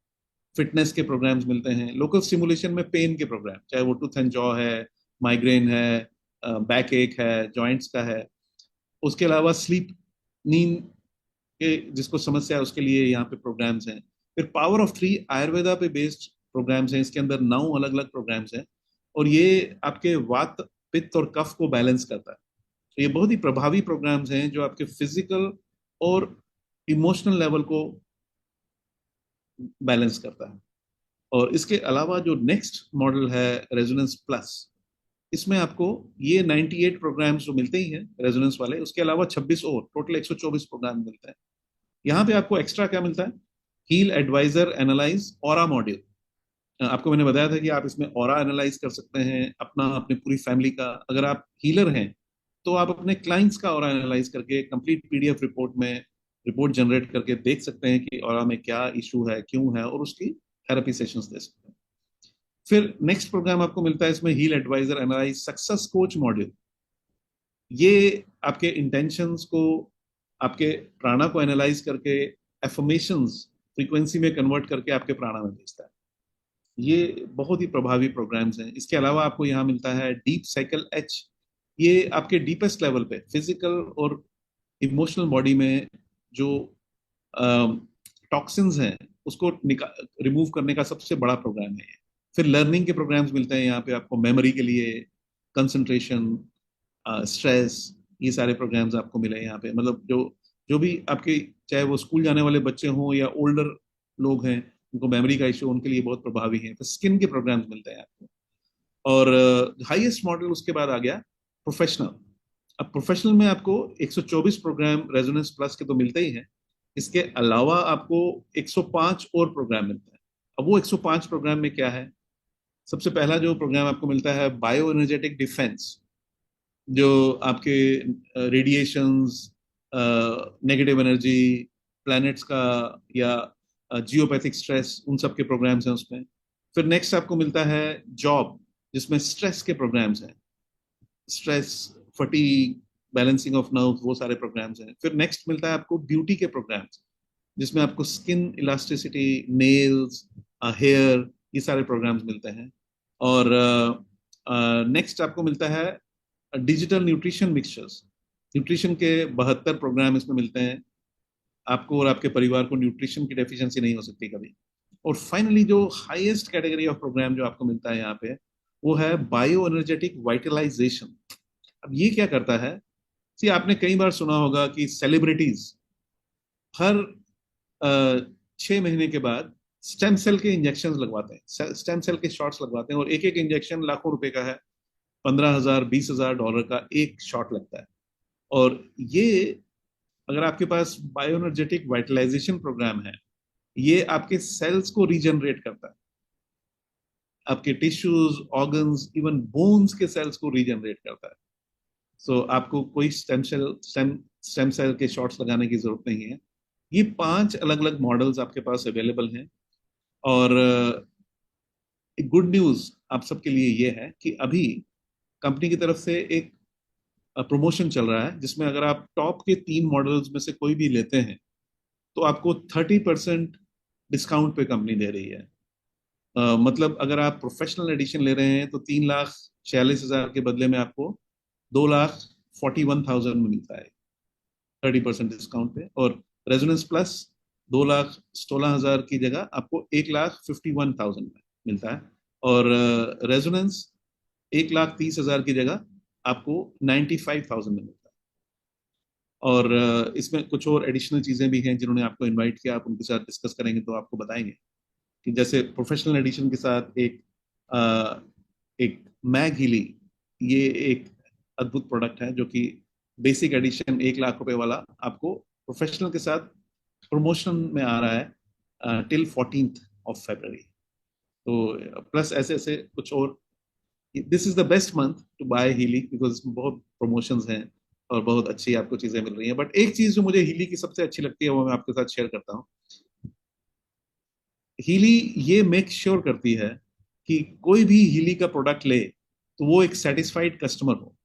Speaker 1: फिटनेस के प्रोग्राम्स मिलते हैं, लोकल स्टिमुलेशन में पेन के प्रोग्राम, चाहे वो टूथ एंड जॉ है, माइग्रेन है, बैक एक है, जॉइंट्स का है। उसके अलावा स्लीप, नींद के जिसको समस्या है उसके लिए यहाँ पे प्रोग्राम्स हैं। फिर पावर ऑफ थ्री आयुर्वेदा पे बेस्ड प्रोग्राम्स हैं, इसके अंदर 9 अलग अलग प्रोग्राम्स हैं, और ये आपके वात, पित्त और कफ को बैलेंस करता है। तो ये बहुत ही प्रभावी प्रोग्राम्स हैं जो आपके फिजिकल और इमोशनल लेवल को बैलेंस करता है। और इसके अलावा जो नेक्स्ट मॉडल है रेजोनेंस प्लस, इसमें आपको ये 98 प्रोग्राम्स जो मिलते ही हैं रेजोनेंस वाले, उसके अलावा 26 और टोटल 124 प्रोग्राम मिलते हैं। यहाँ पे आपको एक्स्ट्रा क्या मिलता है? Heal, advisor, analyze, aura module. आपको मैंने बताया था कि आप इसमें ऑरा एनालाइज कर सकते हैं अपना, अपनी पूरी फैमिली का। अगर आप हीलर हैं तो आप अपने क्लाइंट्स का ऑरा एनालाइज करके कंप्लीट पीडीएफ रिपोर्ट में रिपोर्ट जनरेट करके देख सकते हैं कि ऑरा में क्या इशू है, क्यों है, और उसकी थेरेपी सेशंस दे सकते हैं। फिर नेक्स्ट प्रोग्राम आपको मिलता है इसमें heal, advisor, analyze, success coach module. ये आपके इंटेंशंस को, आपके प्राणा को एनालाइज करके एफर्मेशंस फ्रीक्वेंसी में कन्वर्ट करके आपके प्राणा में भेजता है। ये बहुत ही प्रभावी प्रोग्राम्स हैं। इसके अलावा आपको यहाँ मिलता है डीप साइकिल एच। ये आपके डीपेस्ट लेवल पे फिजिकल और इमोशनल बॉडी में जो टॉक्सिन्स हैं उसको रिमूव करने का सबसे बड़ा प्रोग्राम है ये। फिर लर्निंग के प्रोग्राम्स मिलते हैं यहाँ पे आपको, मेमोरी के लिए, कंसंट्रेशन, स्ट्रेस, ये सारे प्रोग्राम्स आपको मिले यहाँ पे। मतलब जो जो भी आपके, चाहे वो स्कूल जाने वाले बच्चे हों या ओल्डर लोग हैं, उनको मेमोरी का इशू, उनके लिए बहुत प्रभावी है। फिर स्किन के प्रोग्राम्स मिलते हैं आपको। और हाईएस्ट मॉडल उसके बाद आ गया प्रोफेशनल। अब प्रोफेशनल में आपको 124 प्रोग्राम रेजोनेंस प्लस के तो मिलते ही हैं, इसके अलावा आपको 105 और प्रोग्राम मिलते हैं। अब वो 105 प्रोग्राम में क्या है? सबसे पहला जो प्रोग्राम आपको मिलता है बायो एनर्जेटिक डिफेंस, जो आपके रेडिएशंस, नेगेटिव एनर्जी, प्लैनेट्स का, या जियोपैथिक स्ट्रेस, उन सब के प्रोग्राम्स हैं उसमें। फिर नेक्स्ट आपको मिलता है जॉब, जिसमें स्ट्रेस के प्रोग्राम्स हैं, stress, fatigue, balancing of nerve, वो सारे प्रोग्राम्स हैं। फिर नेक्स्ट मिलता है आपको ब्यूटी के प्रोग्राम्स, जिसमें आपको स्किन इलास्टिसिटी, नेल्स, हेयर, ये सारे प्रोग्राम्स मिलते हैं। और नेक्स्ट आपको मिलता है डिजिटल न्यूट्रिशन मिक्सचर्स। न्यूट्रिशन के 72 प्रोग्राम इसमें मिलते हैं। आपको और आपके परिवार को न्यूट्रिशन की डेफिशिएंसी नहीं हो सकती कभी। और फाइनली जो हाईएस्ट कैटेगरी ऑफ प्रोग्राम जो आपको मिलता है यहाँ पे, वो है बायो एनर्जेटिक वाइटलाइजेशन। अब ये क्या करता है? सी, आपने कई बार सुना होगा कि सेलिब्रिटीज हर 6 महीने के बाद स्टेम सेल के इंजेक्शन लगवाते हैं, स्टेम सेल के शॉट्स लगवाते हैं, और एक एक इंजेक्शन लाखों रुपए का है, 15,000 20,000 डॉलर का एक शॉट लगता है। और ये अगर आपके पास बायो एनर्जेटिक वाइटलाइजेशन प्रोग्राम है, ये आपके सेल्स को रीजनरेट करता है, आपके टिश्यूज, ऑर्गन्स, इवन बोन्स के सेल्स को रीजनरेट करता है। सो आपको कोई स्टेम सेल के शॉट्स लगाने की जरूरत नहीं है। ये 5 अलग अलग मॉडल्स आपके पास अवेलेबल हैं। और गुड न्यूज आप सबके लिए ये है कि अभी कंपनी की तरफ से एक प्रमोशन चल रहा है, जिसमें अगर आप टॉप के 3 मॉडल्स में से कोई भी लेते हैं तो आपको 30% डिस्काउंट पे कंपनी दे रही है। मतलब अगर आप प्रोफेशनल एडिशन ले रहे हैं तो 3,46,000 के बदले में आपको 2,41,000 में मिलता है 30% डिस्काउंट पे। और रेजोनेंस प्लस 2,16,000 की जगह आपको 1,51,000 में मिलता है। और रेजोनेंस 1,30,000 की जगह आपको 95,000 में मिलता है। और इसमें कुछ और एडिशनल चीजें भी हैं, जिन्होंने आपको इनवाइट किया, आप उनके साथ डिस्कस करेंगे तो आपको बताएंगे कि जैसे प्रोफेशनल एडिशन के साथ एक मैग हीली, ये एक अद्भुत प्रोडक्ट है, जो कि बेसिक एडिशन 1,00,000 रुपए वाला आपको प्रोफेशनल के साथ प्रमोशन में आ रहा है टिल 14th of February। तो प्लस ऐसे ऐसे कुछ और, this is the best month to buy Healy, because बहुत प्रमोशंस हैं और बहुत अच्छी आपको चीजें मिल रही हैं। बट एक चीज जो मुझे हीली की सबसे अच्छी लगती है वो मैं आपके साथ शेयर करता हूँ। हीली ये मेक श्योर करती है कि कोई भी हीली का प्रोडक्ट ले तो वो एक सेटिस्फाइड कस्टमर हो।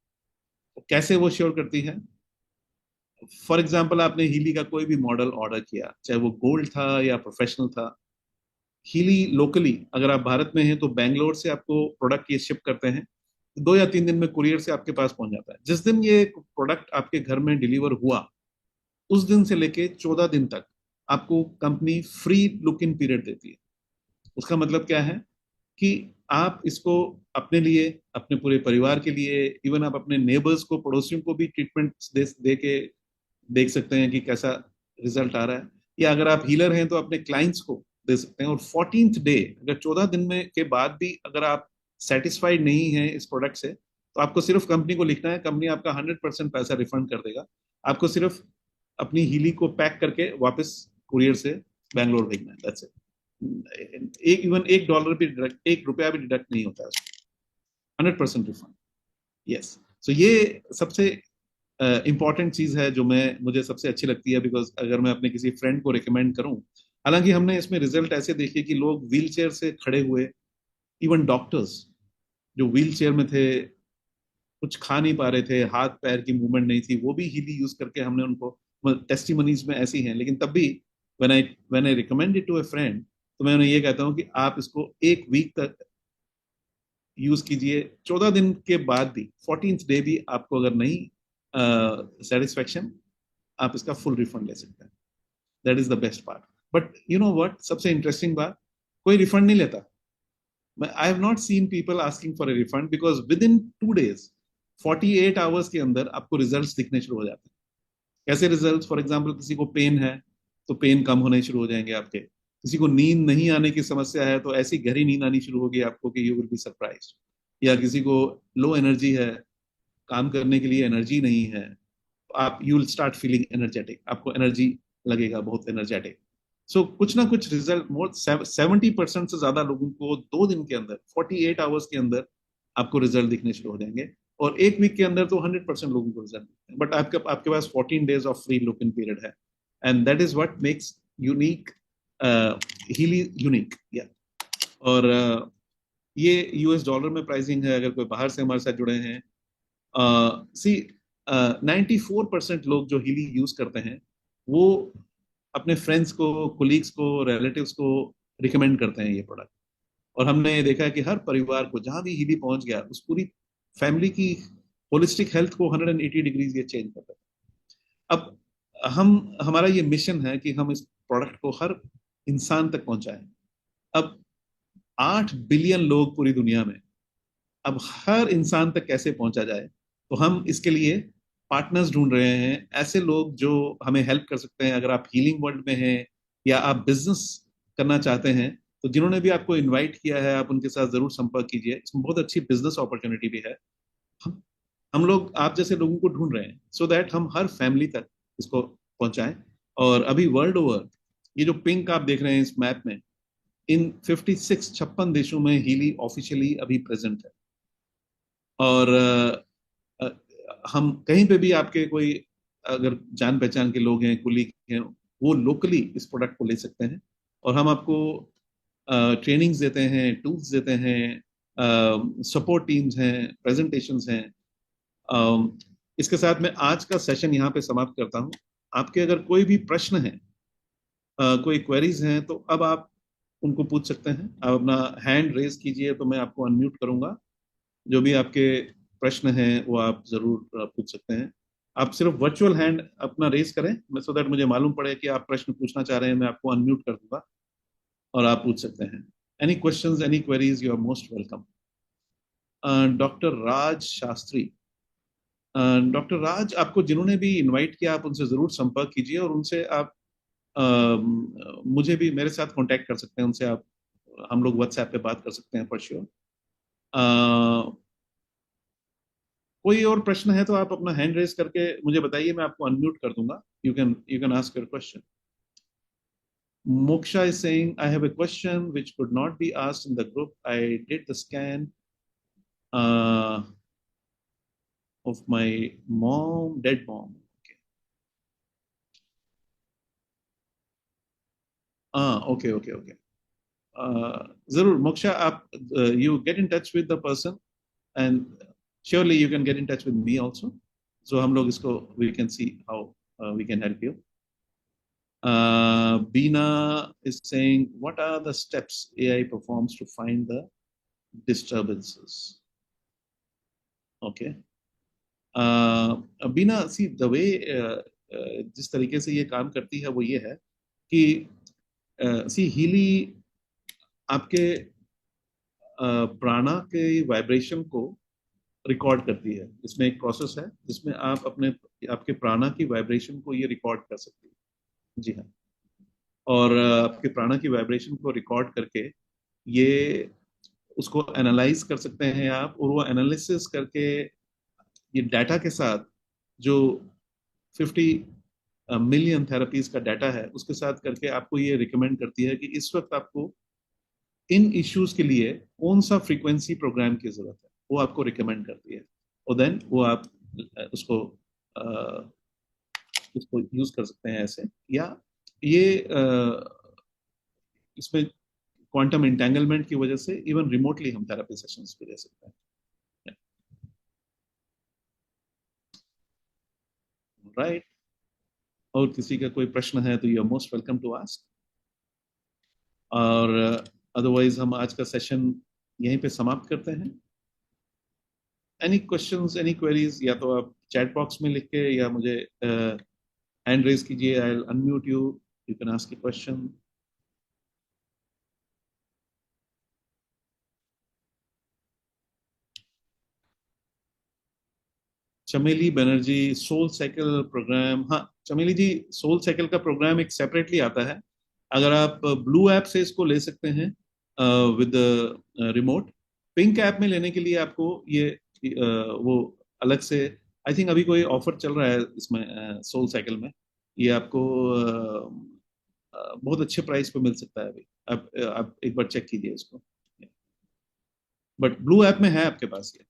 Speaker 1: तो कैसे वो श्योर करती है? फॉर एग्जाम्पल आपने हीली का कोई भी मॉडल ऑर्डर किया, चाहे वो गोल्ड था या प्रोफेशनल था, हीली लोकली अगर आप भारत में हैं तो बैंगलोर से आपको प्रोडक्ट ये शिप करते हैं, 2 या 3 दिन में कुरियर से आपके पास पहुंच जाता है। जिस दिन ये प्रोडक्ट आपके घर में डिलीवर हुआ, उस दिन से लेके 14 दिन तक आपको company free look in period देती है। उसका मतलब क्या है कि आप इसको अपने लिए, अपने पूरे परिवार के लिए, इवन आप अपने नेबर्स को, पड़ोसियों को भी ट्रीटमेंट दे के देख सकते हैं कि कैसा रिजल्ट आ रहा है। या अगर आप हीलर हैं तो अपने क्लाइंट्स को दे सकते हैं। और 14th डे, अगर 14 दिन में के बाद भी अगर आप सेटिस्फाइड नहीं हैं इस प्रोडक्ट से, तो आपको सिर्फ कंपनी को लिखना है, कंपनी आपका 100% पैसा रिफंड कर देगा। आपको सिर्फ अपनी हीली को पैक करके वापस कुरियर से बैंगलोर भेजना है, दैट्स इट। इवन $1 भी डिडक्ट, ₹1 भी डिडक्ट नहीं होता है, 100% रिफंड। यस, सो ये सबसे इंपॉर्टेंट चीज है जो मुझे सबसे अच्छी लगती है। बिकॉज अगर मैं अपने किसी फ्रेंड को रिकमेंड करूं, हालांकि हमने इसमें रिजल्ट ऐसे देखे कि लोग व्हील चेयर से खड़े हुए, इवन डॉक्टर्स जो व्हील चेयर में थे, कुछ खा नहीं पा रहे थे, हाथ पैर की मूवमेंट नहीं थी, वो भी हीली यूज करके हमने उनको, टेस्टिमनीज में ऐसी हैं। लेकिन तब भी when I recommend it to a friend, तो मैं उन्हें ये कहता हूँ कि आप इसको 1 वीक तक यूज कीजिए। 14 दिन के बाद भी, 14th डे भी आपको अगर नहीं सेटिस्फेक्शन, आप इसका फुल रिफंड ले सकते हैं। That is the best part. But you know what, सबसे इंटरेस्टिंग बात, कोई रिफंड नहीं लेता। I have not seen people asking for a refund, because with in 2 days, 48 hours के अंदर आपको रिजल्ट्स दिखने शुरू हो जाते हैं। कैसे रिजल्ट्स? फॉर एग्जाम्पल, किसी को पेन है तो पेन कम होने शुरू हो जाएंगे आपके। किसी को नींद नहीं आने की समस्या है तो ऐसी गहरी नींद आनी शुरू होगी आपको कि यू विल बी सरप्राइज्ड। या किसी को लो एनर्जी है, काम करने के लिए एनर्जी नहीं है, तो आप you will start feeling energetic, आपको एनर्जी लगेगा, बहुत एनर्जेटिक। सो कुछ ना कुछ रिजल्ट, मोर 70% से ज्यादा लोगों को 2 दिन के अंदर, 48 आवर्स के अंदर आपको रिजल्ट दिखने शुरू हो जाएंगे। और 1 वीक के अंदर तो 100% लोगों को रिजल्ट दिखते हैं। बट आपके पास 14 days of free look in period है, and that is what makes unique, Healy unique. या और ये US डॉलर में प्राइसिंग है। अगर कोई बाहर से हमारे साथ जुड़े हैं, सी 94% लोग जो हीली यूज करते हैं वो अपने फ्रेंड्स को, कोलीग्स को, रिलेटिव्स को रिकमेंड करते हैं ये प्रोडक्ट। और हमने ये देखा है कि हर परिवार को जहां भी हीली पहुंच गया, उस पूरी फैमिली की होलिस्टिक हेल्थ को 180 डिग्रीज ये चेंज कर देता है। अब हमारा ये मिशन है कि हम इस प्रोडक्ट को हर इंसान तक पहुंचाएं। अब 8 बिलियन लोग पूरी दुनिया में, अब हर इंसान तक कैसे पहुंचा जाए, तो हम इसके लिए पार्टनर्स ढूंढ रहे हैं, ऐसे लोग जो हमें हेल्प कर सकते हैं। अगर आप हीलिंग वर्ल्ड में हैं या आप बिजनेस करना चाहते हैं, तो जिन्होंने भी आपको इनवाइट किया है, आप उनके साथ जरूर संपर्क कीजिए। इसमें बहुत अच्छी बिजनेस अपॉर्चुनिटी भी है। हम लोग आप जैसे लोगों को ढूंढ रहे हैं, सो दैट हम हर फैमिली तक इसको पहुंचाएं। और अभी वर्ल्ड ओवर, ये जो पिंक आप देख रहे हैं इस मैप में, इन 56 देशों में हीली ऑफिशियली अभी प्रेजेंट है। और हम कहीं पे भी, आपके कोई अगर जान पहचान के लोग हैं, कुलीग हैं, वो लोकली इस प्रोडक्ट को ले सकते हैं। और हम आपको ट्रेनिंग्स देते हैं, टूल्स देते हैं, सपोर्ट टीम्स हैं, प्रेजेंटेशंस हैं। इसके साथ मैं आज का सेशन यहाँ पे समाप्त करता हूँ। आपके अगर कोई भी प्रश्न है, कोई क्वेरीज हैं, तो अब आप उनको पूछ सकते हैं। आप अपना हैंड रेज कीजिए तो मैं आपको अनम्यूट करूंगा। जो भी आपके प्रश्न हैं वो आप जरूर पूछ सकते हैं। आप सिर्फ वर्चुअल हैंड अपना रेज करें, सो दैट मुझे मालूम पड़े कि आप प्रश्न पूछना चाह रहे हैं। मैं आपको अनम्यूट कर दूंगा और आप पूछ सकते हैं। Any questions, any queries, you are most welcome. Doctor Raj Shastri, doctor Raj, आपको जिन्होंने भी इनवाइट किया, आप उनसे जरूर संपर्क कीजिए और उनसे आप मुझे भी, मेरे साथ कांटेक्ट कर सकते हैं। उनसे आप, हम लोग व्हाट्सएप पे बात कर सकते हैं फॉर श्योर। कोई और प्रश्न है तो आप अपना हैंड रेज करके मुझे बताइए, मैं आपको अनम्यूट कर दूंगा। You can ask your question. Moksha is saying, I have a question which could not be asked in the group. I did the scan of my dead mom. Okay. Okay. Zarur, Moksha, you get in touch with the person, and surely you can get in touch with me also. So हम लोग इसको, we can see how we can help you. Beena is saying, what are the steps AI performs to find the disturbances? Okay. Beena, see the way जिस तरीके से ये काम करती है वो ये है कि सी हीली आपके प्राणा के वाइब्रेशन को रिकॉर्ड करती है. इसमें एक प्रोसेस है जिसमें आप आपके प्राणा की वाइब्रेशन को ये रिकॉर्ड कर सकती है. जी हाँ. और आपके प्राणा की वाइब्रेशन को रिकॉर्ड करके ये उसको एनालाइज कर सकते हैं आप, और वो एनालिसिस करके ये डाटा के साथ जो 50 मिलियन थेरेपीज का डाटा है उसके साथ करके आपको ये रिकमेंड करती है कि इस वक्त आपको इन इश्यूज के लिए कौन सा फ्रीक्वेंसी प्रोग्राम की जरूरत है, वो आपको रिकमेंड करती है. और देन वो आप उसको यूज कर सकते हैं ऐसे, या ये इसमें क्वांटम इंटेंगलमेंट की वजह से इवन रिमोटली हम थेरेपी सेशंस भी दे सकते हैं. राइट. और किसी का कोई प्रश्न है तो you are most welcome to ask. और अदरवाइज हम आज का सेशन यहीं पे समाप्त करते हैं. एनी क्वेश्चंस, एनी क्वेरीज, या तो आप चैट बॉक्स में लिख के या मुझे हैंड रेज कीजिए. I will unmute you, you can ask a question. चमेली बनर्जी, सोल साइकिल प्रोग्राम. हाँ चमेली जी, सोल साइकिल का प्रोग्राम एक सेपरेटली आता है. अगर आप ब्लू ऐप से इसको ले सकते हैं विद रिमोट. पिंक ऐप में लेने के लिए आपको ये वो अलग से, आई थिंक अभी कोई ऑफर चल रहा है इसमें सोल साइकिल में. ये आपको बहुत अच्छे प्राइस पे मिल सकता है अभी. आप एक बार चेक कीजिए इसको. बट ब्लू ऐप में है आपके पास ये.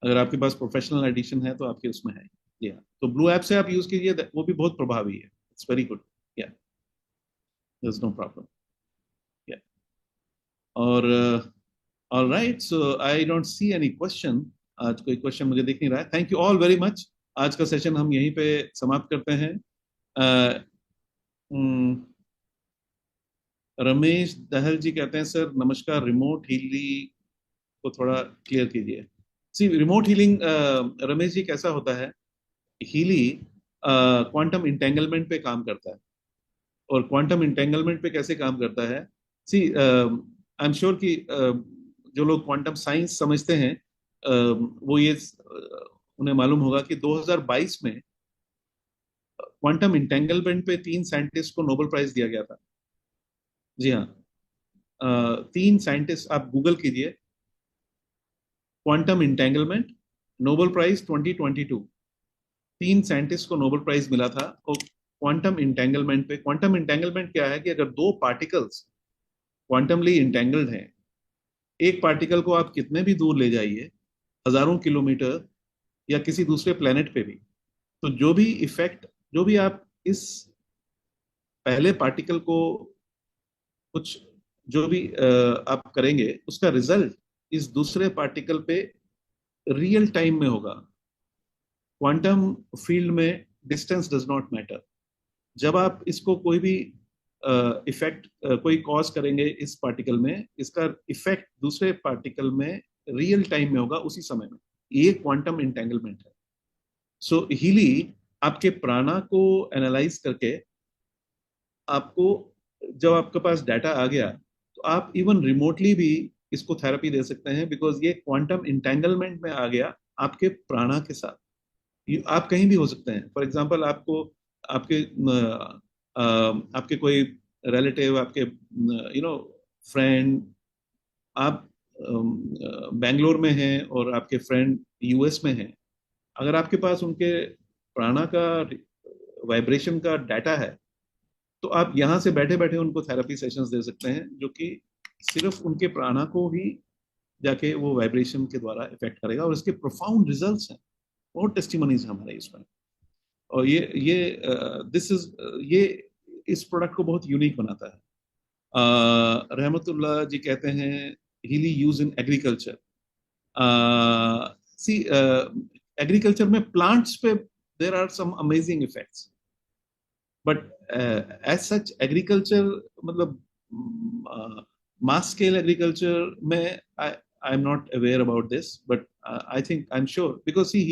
Speaker 1: अगर आपके पास प्रोफेशनल एडिशन है तो आपके उसमें है. या तो ब्लू ऐप से आप यूज कीजिए, वो भी बहुत प्रभावी है. It's very good. या देयर इज नो प्रॉब्लम. या और all right, so I don't see any question. आज कोई क्वेश्चन मुझे दिख नहीं रहा है. Thank you all very much. आज का सेशन हम यहीं पे समाप्त करते हैं. रमेश दहल जी कहते हैं, सर नमस्कार, रिमोट हीलिंग को थोड़ा क्लियर कीजिए. सी रिमोट हीलिंग रमेश जी कैसा होता है, हीली क्वांटम इंटेंगलमेंट पे काम करता है. और क्वांटम इंटेंगलमेंट पे कैसे काम करता है, सी आई एम श्योर कि जो लोग क्वांटम साइंस समझते हैं वो ये उन्हें मालूम होगा कि 2022 में क्वांटम इंटेंगलमेंट पे 3 साइंटिस्ट को नोबेल प्राइज दिया गया था. जी हाँ, 3 साइंटिस्ट, आप गूगल कीजिए quantum entanglement Nobel prize 2022. 3 scientist को नोबेल प्राइज मिला था. और क्वांटम इंटेंगलमेंट पे, क्वांटम इंटेंगलमेंट क्या है कि अगर 2 पार्टिकल्स क्वांटमली इंटेंगल्ड हैं, एक पार्टिकल को आप कितने भी दूर ले जाइए, हजारों किलोमीटर या किसी दूसरे प्लेनेट पे भी, तो जो भी इफेक्ट, जो भी आप इस पहले पार्टिकल को कुछ जो भी आप करेंगे, उसका रिजल्ट इस दूसरे पार्टिकल पे रियल टाइम में होगा. क्वांटम फील्ड में डिस्टेंस डज नॉट मैटर. जब आप इसको कोई भी इफेक्ट कोई कॉज करेंगे इस पार्टिकल में, इसका इफेक्ट दूसरे पार्टिकल में रियल टाइम में होगा उसी समय में. ये क्वांटम इंटेंगलमेंट है. सो हीली आपके प्राणा को एनालाइज करके आपको, जब आपके पास डाटा आ गया तो आप इवन रिमोटली भी इसको थेरेपी दे सकते हैं, बिकॉज ये क्वांटम इंटेंगलमेंट में आ गया आपके प्राणा के साथ. आप कहीं भी हो सकते हैं. फॉर एग्जांपल आपको आपके कोई रिलेटिव, आपके फ्रेंड, आप बेंगलोर में हैं और आपके फ्रेंड यूएस में हैं, अगर आपके पास उनके प्राणा का वाइब्रेशन का डाटा है तो आप यहाँ से बैठे बैठे उनको थेरेपी सेशंस दे सकते हैं, जो कि सिर्फ उनके प्राणा को ही जाके वो वाइब्रेशन के द्वारा इफेक्ट करेगा. और इसके प्रोफाउंड रिजल्ट्स हैं, बहुत टेस्टिमनीज हमारे इसमें. और ये इस प्रोडक्ट को बहुत यूनिक बनाता है. रहमतुल्लाह जी कहते हैं Healy use in agriculture. See agriculture में प्लांट्स पे there are some amazing effects. But as such agriculture, मतलब mass scale agriculture में I'm not aware about this, but I think I'm sure because see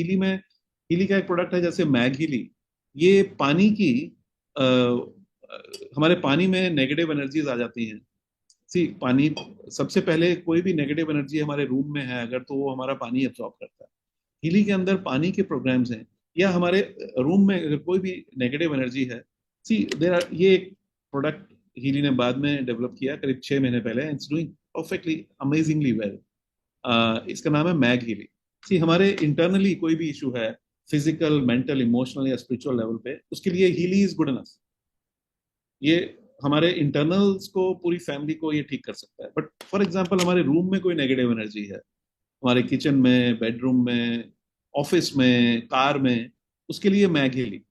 Speaker 1: Healy का एक product है जैसे mag Healy, ये पानी की हमारे पानी में नेगेटिव एनर्जीज आ जाती हैं। सी पानी सबसे पहले कोई भी नेगेटिव एनर्जी हमारे रूम में है अगर, तो वो हमारा पानी एब्जॉर्ब करता है। हीली के अंदर पानी के प्रोग्राम्स हैं, या हमारे रूम में अगर कोई भी नेगेटिव एनर्जी है, सी देयर आर, ये एक प्रोडक्ट हीली ने बाद में डेवलप किया करीब 6 महीने पहले, it's doing perfectly amazingly well. इसका नाम है मैग हीली। सी हमारे इंटरनली कोई भी इशू है फिजिकल, मेंटल, इमोशनल या स्पिरिचुअल लेवल पे, उसके लिए हीली इज गुड इनफ। ये हमारे इंटरनल्स को, पूरी फैमिली को ये ठीक कर सकता है। बट फॉर एग्जांपल हमारे रूम में कोई नेगेटिव एनर्जी है, हमारे किचन में, बेडरूम में, ऑफिस में, कार में, उसके लिए मैग हीली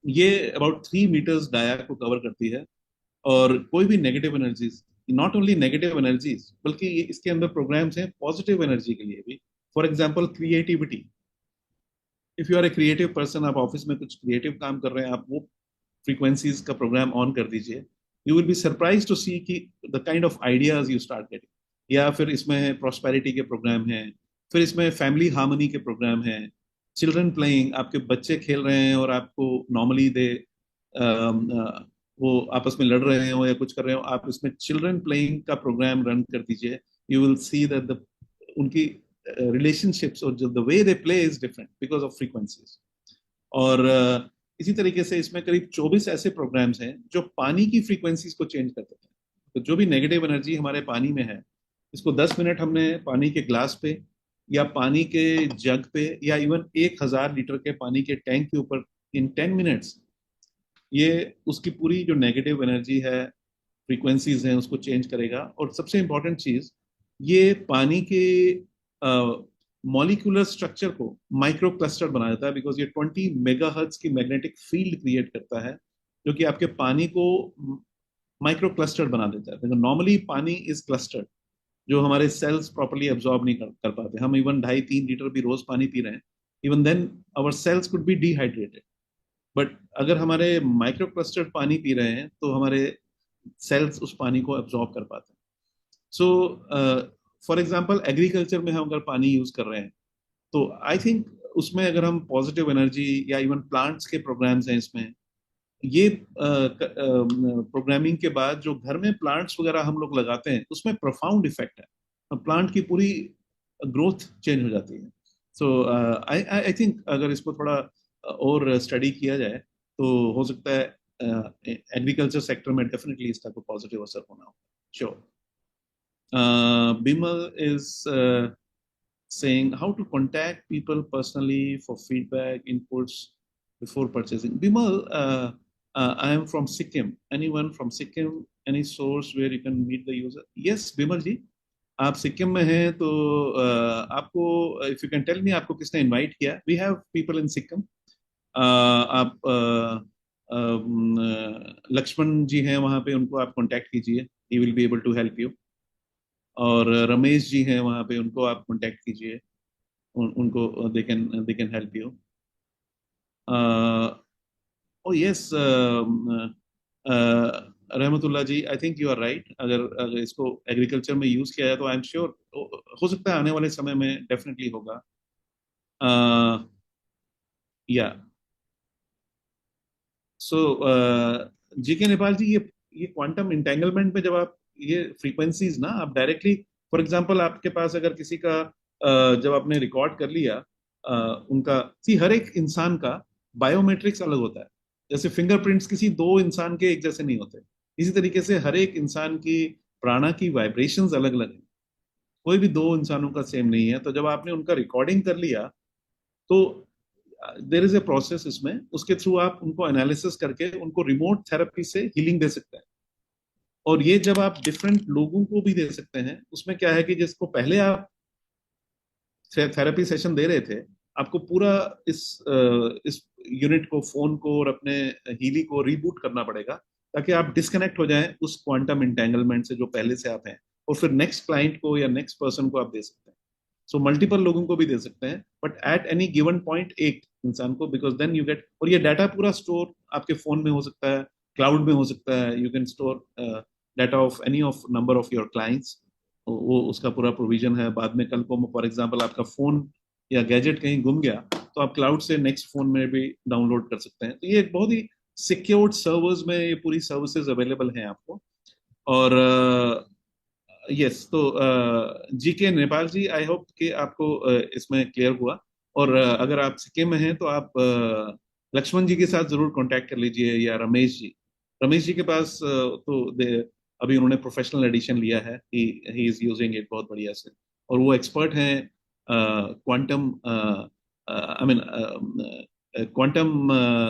Speaker 1: ये अबाउट 3 मीटर्स डाया को कवर करती है। और कोई भी negative energies, not only negative energies, बल्कि ये इसके अंदर प्रोग्राम्स हैं पॉजिटिव एनर्जी के लिए भी। For example creativity, if you are a creative person, आप ऑफिस में कुछ क्रिएटिव काम कर रहे हैं, आप वो फ्रीक्वेंसीज का प्रोग्राम ऑन कर दीजिए, you will be surprise to see कि the kind of ideas you start getting. या फिर इसमें प्रॉस्पेरिटी के प्रोग्राम हैं, फिर इसमें फैमिली हार्मनी के प्रोग्राम हैं, चिल्ड्रन प्लेइंग, आपके बच्चे खेल रहे हैं और आपको नॉर्मली वो आपस में लड़ रहे हो या कुछ कर रहे हो, आप इसमें चिल्ड्रन प्लेइंग का प्रोग्राम रन कर दीजिए, यू विल सी दैट उनकी रिलेशनशिप्स और the way they play is different because of frequencies. और इसी तरीके से इसमें करीब 24 ऐसे प्रोग्राम्स हैं जो पानी की फ्रीक्वेंसीज को चेंज कर देते हैं। तो जो भी नेगेटिव एनर्जी हमारे पानी में है, इसको 10 मिनट हमने पानी के ग्लास पे या पानी के जग पे या इवन 1000 लीटर के पानी के टैंक के ऊपर इन 10 मिनट्स ये उसकी पूरी जो नेगेटिव एनर्जी है, फ्रीक्वेंसीज हैं, उसको चेंज करेगा। और सबसे इंपॉर्टेंट चीज, ये पानी के मॉलिक्यूलर स्ट्रक्चर को माइक्रो क्लस्टर बना देता है, बिकॉज ये 20 मेगाहर्ट्ज की मैग्नेटिक फील्ड क्रिएट करता है जो कि आपके पानी को माइक्रो क्लस्टर बना देता है। नॉर्मली पानी इज क्लस्टर्ड, जो हमारे सेल्स प्रॉपर्ली एब्जॉर्ब नहीं कर पाते। हम इवन 2.5-3 लीटर भी रोज पानी पी रहे हैं, even then our cells could be dehydrated. But अगर हमारे माइक्रो क्लस्टर्ड पानी पी रहे हैं तो हमारे सेल्स उस पानी को एब्जॉर्ब कर पाते हैं। सो फॉर एग्जाम्पल एग्रीकल्चर में हम अगर पानी यूज कर रहे हैं, तो आई थिंक उसमें अगर हम पॉजिटिव एनर्जी या इवन प्लांट्स के प्रोग्राम्स हैं इसमें, ये प्रोग्रामिंग के बाद जो घर में प्लांट्स वगैरह हम लोग लगाते हैं, उसमें प्रोफाउंड इफेक्ट है, प्लांट की पूरी ग्रोथ चेंज हो जाती है। सो आई थिंक अगर इसको थोड़ा और स्टडी किया जाए तो हो सकता है एग्रीकल्चर सेक्टर में डेफिनेटली इसका कोई पॉजिटिव असर होना होगा। Sure. Bimal is saying how to contact people personally for feedback, inputs before purchasing. Bimal, I am from Sikkim. Anyone from Sikkim? Any source where you can meet the user? Yes, Bimal ji, आप सिक्किम में हैं तो आपको, if you can tell me, आपको किसने invite किया? We have people in Sikkim. आप लक्ष्मण जी हैं वहाँ पे, उनको आप contact कीजिए, he will be able to help you. और रमेश जी हैं वहाँ पे, उनको आप कांटेक्ट कीजिए, उनको they can help you. Oh yes, Rahmatullah ji, I think you are right. अगर इसको एग्रीकल्चर में यूज किया जाए तो आई एम श्योर हो सकता है आने वाले समय में डेफिनेटली होगा। या सो जी के नेपाल जी, ये क्वांटम इंटेंगलमेंट में जब आप ये फ्रीक्वेंसीज ना, आप डायरेक्टली, फॉर एग्जांपल आपके पास अगर किसी का जब आपने रिकॉर्ड कर लिया उनका, हर एक इंसान का बायोमेट्रिक्स अलग होता है। जैसे फिंगरप्रिंट्स किसी 2 इंसान के एक जैसे नहीं होते, इसी तरीके से हर एक इंसान की प्राणा की वाइब्रेशंस अलग अलग है, कोई भी 2 इंसानों का सेम नहीं है। तो जब आपने उनका रिकॉर्डिंग कर लिया तो देयर इज ए प्रोसेस इसमें, उसके थ्रू आप उनको एनालिसिस करके उनको रिमोट थेरेपी से हीलिंग दे सकते हैं। और ये जब आप डिफरेंट लोगों को भी दे सकते हैं, उसमें क्या है कि जिसको पहले आप थेरेपी सेशन दे रहे थे, आपको पूरा इस यूनिट को, फोन को और अपने हीली को रीबूट करना पड़ेगा, ताकि आप डिस्कनेक्ट हो जाएं उस क्वांटम एंटेंगलमेंट से जो पहले से आप हैं, और फिर नेक्स्ट क्लाइंट को या नेक्स्ट पर्सन को आप दे सकते हैं। सो मल्टीपल लोगों को भी दे सकते हैं, but at any given point एक इंसान को, बिकॉज देन यू गेट, और ये डाटा पूरा स्टोर आपके फोन में हो सकता है, क्लाउड में हो सकता है, you can store data of any of number of your clients, वो उसका पूरा प्रोविजन है। बाद में कल को फॉर एग्जांपल आपका फोन या गैजेट कहीं गुम गया तो आप क्लाउड से नेक्स्ट फोन में भी डाउनलोड कर सकते हैं। तो ये एक बहुत ही सिक्योर्ड सर्वर्स में ये पूरी सर्विसेज अवेलेबल हैं आपको। और यस, तो GK Nepal ji, I hope कि आपको इसमें क्लियर हुआ। और अगर आप सिक्किम में हैं तो आप लक्ष्मण जी के साथ जरूर कांटेक्ट कर लीजिए, या रमेश जी। रमेश जी के पास अभी उन्होंने प्रोफेशनल एडिशन लिया है, ही इज यूजिंग इट बहुत बढ़िया से, और वो एक्सपर्ट हैं quantum, I mean quantum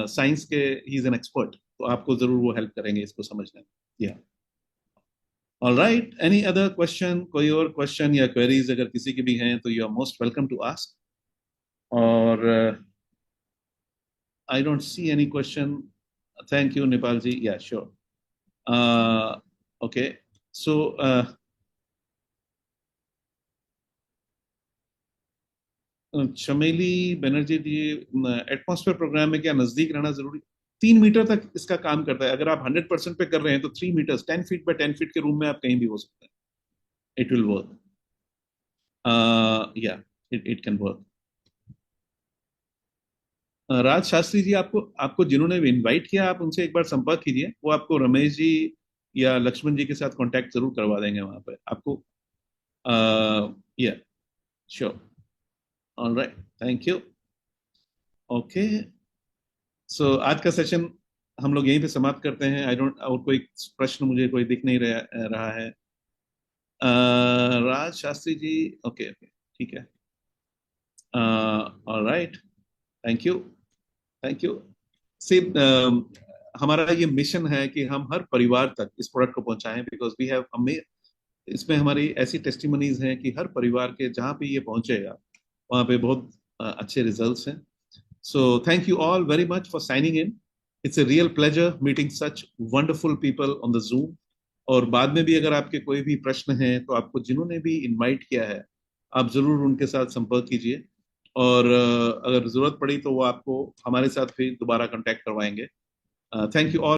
Speaker 1: science के, ही इज एन एक्सपर्ट, तो आपको जरूर वो हेल्प करेंगे इसको समझने में। या all right, any other question, कोई और क्वेश्चन या क्वेरीज अगर किसी की भी हैं तो you are most welcome to ask. और I don't see any question. Thank you Nepal ji, yeah sure. Okay, सो चमेली बनर्जी जी, एटमॉस्फेयर प्रोग्राम में क्या नजदीक रहना जरूरी? 3 मीटर तक इसका काम करता है। अगर आप 100% पे कर रहे हैं तो 3 मीटर्स, 10 फीट बाय 10 फीट के रूम में आप कहीं भी हो सकते हैं, इट विल वर्क। या इट कैन वर्क। राज शास्त्री जी, आपको आपको जिन्होंने इनवाइट किया आप उनसे एक बार संपर्क कीजिए, वो आपको रमेश जी या लक्ष्मण जी के साथ कांटेक्ट जरूर करवा देंगे वहां पर आपको। Yeah sure, all right, thank you. Okay, so आज का सेशन हम लोग यहीं पे समाप्त करते हैं। आई डोंट, और कोई प्रश्न मुझे कोई दिख नहीं रहा है। राज शास्त्री जी, ओके ओके, ठीक है, all right, thank you, thank you. सिर्फ हमारा ये मिशन है कि हम हर परिवार तक इस प्रोडक्ट को पहुंचाएं, बिकॉज वी हैव, इसमें हमारी ऐसी टेस्टिमनीज हैं कि हर परिवार के जहां पे ये पहुंचेगा वहां पे बहुत अच्छे रिजल्ट्स हैं। So thank you all very much for signing in. It's a real pleasure meeting such wonderful people on the zoom. और बाद में भी अगर आपके कोई भी प्रश्न हैं तो आपको जिन्होंने भी इनवाइट किया है आप जरूर उनके साथ संपर्क कीजिए, और अगर जरूरत पड़ी तो वो आपको हमारे साथ फिर दोबारा कांटेक्ट करवाएंगे। Thank you all.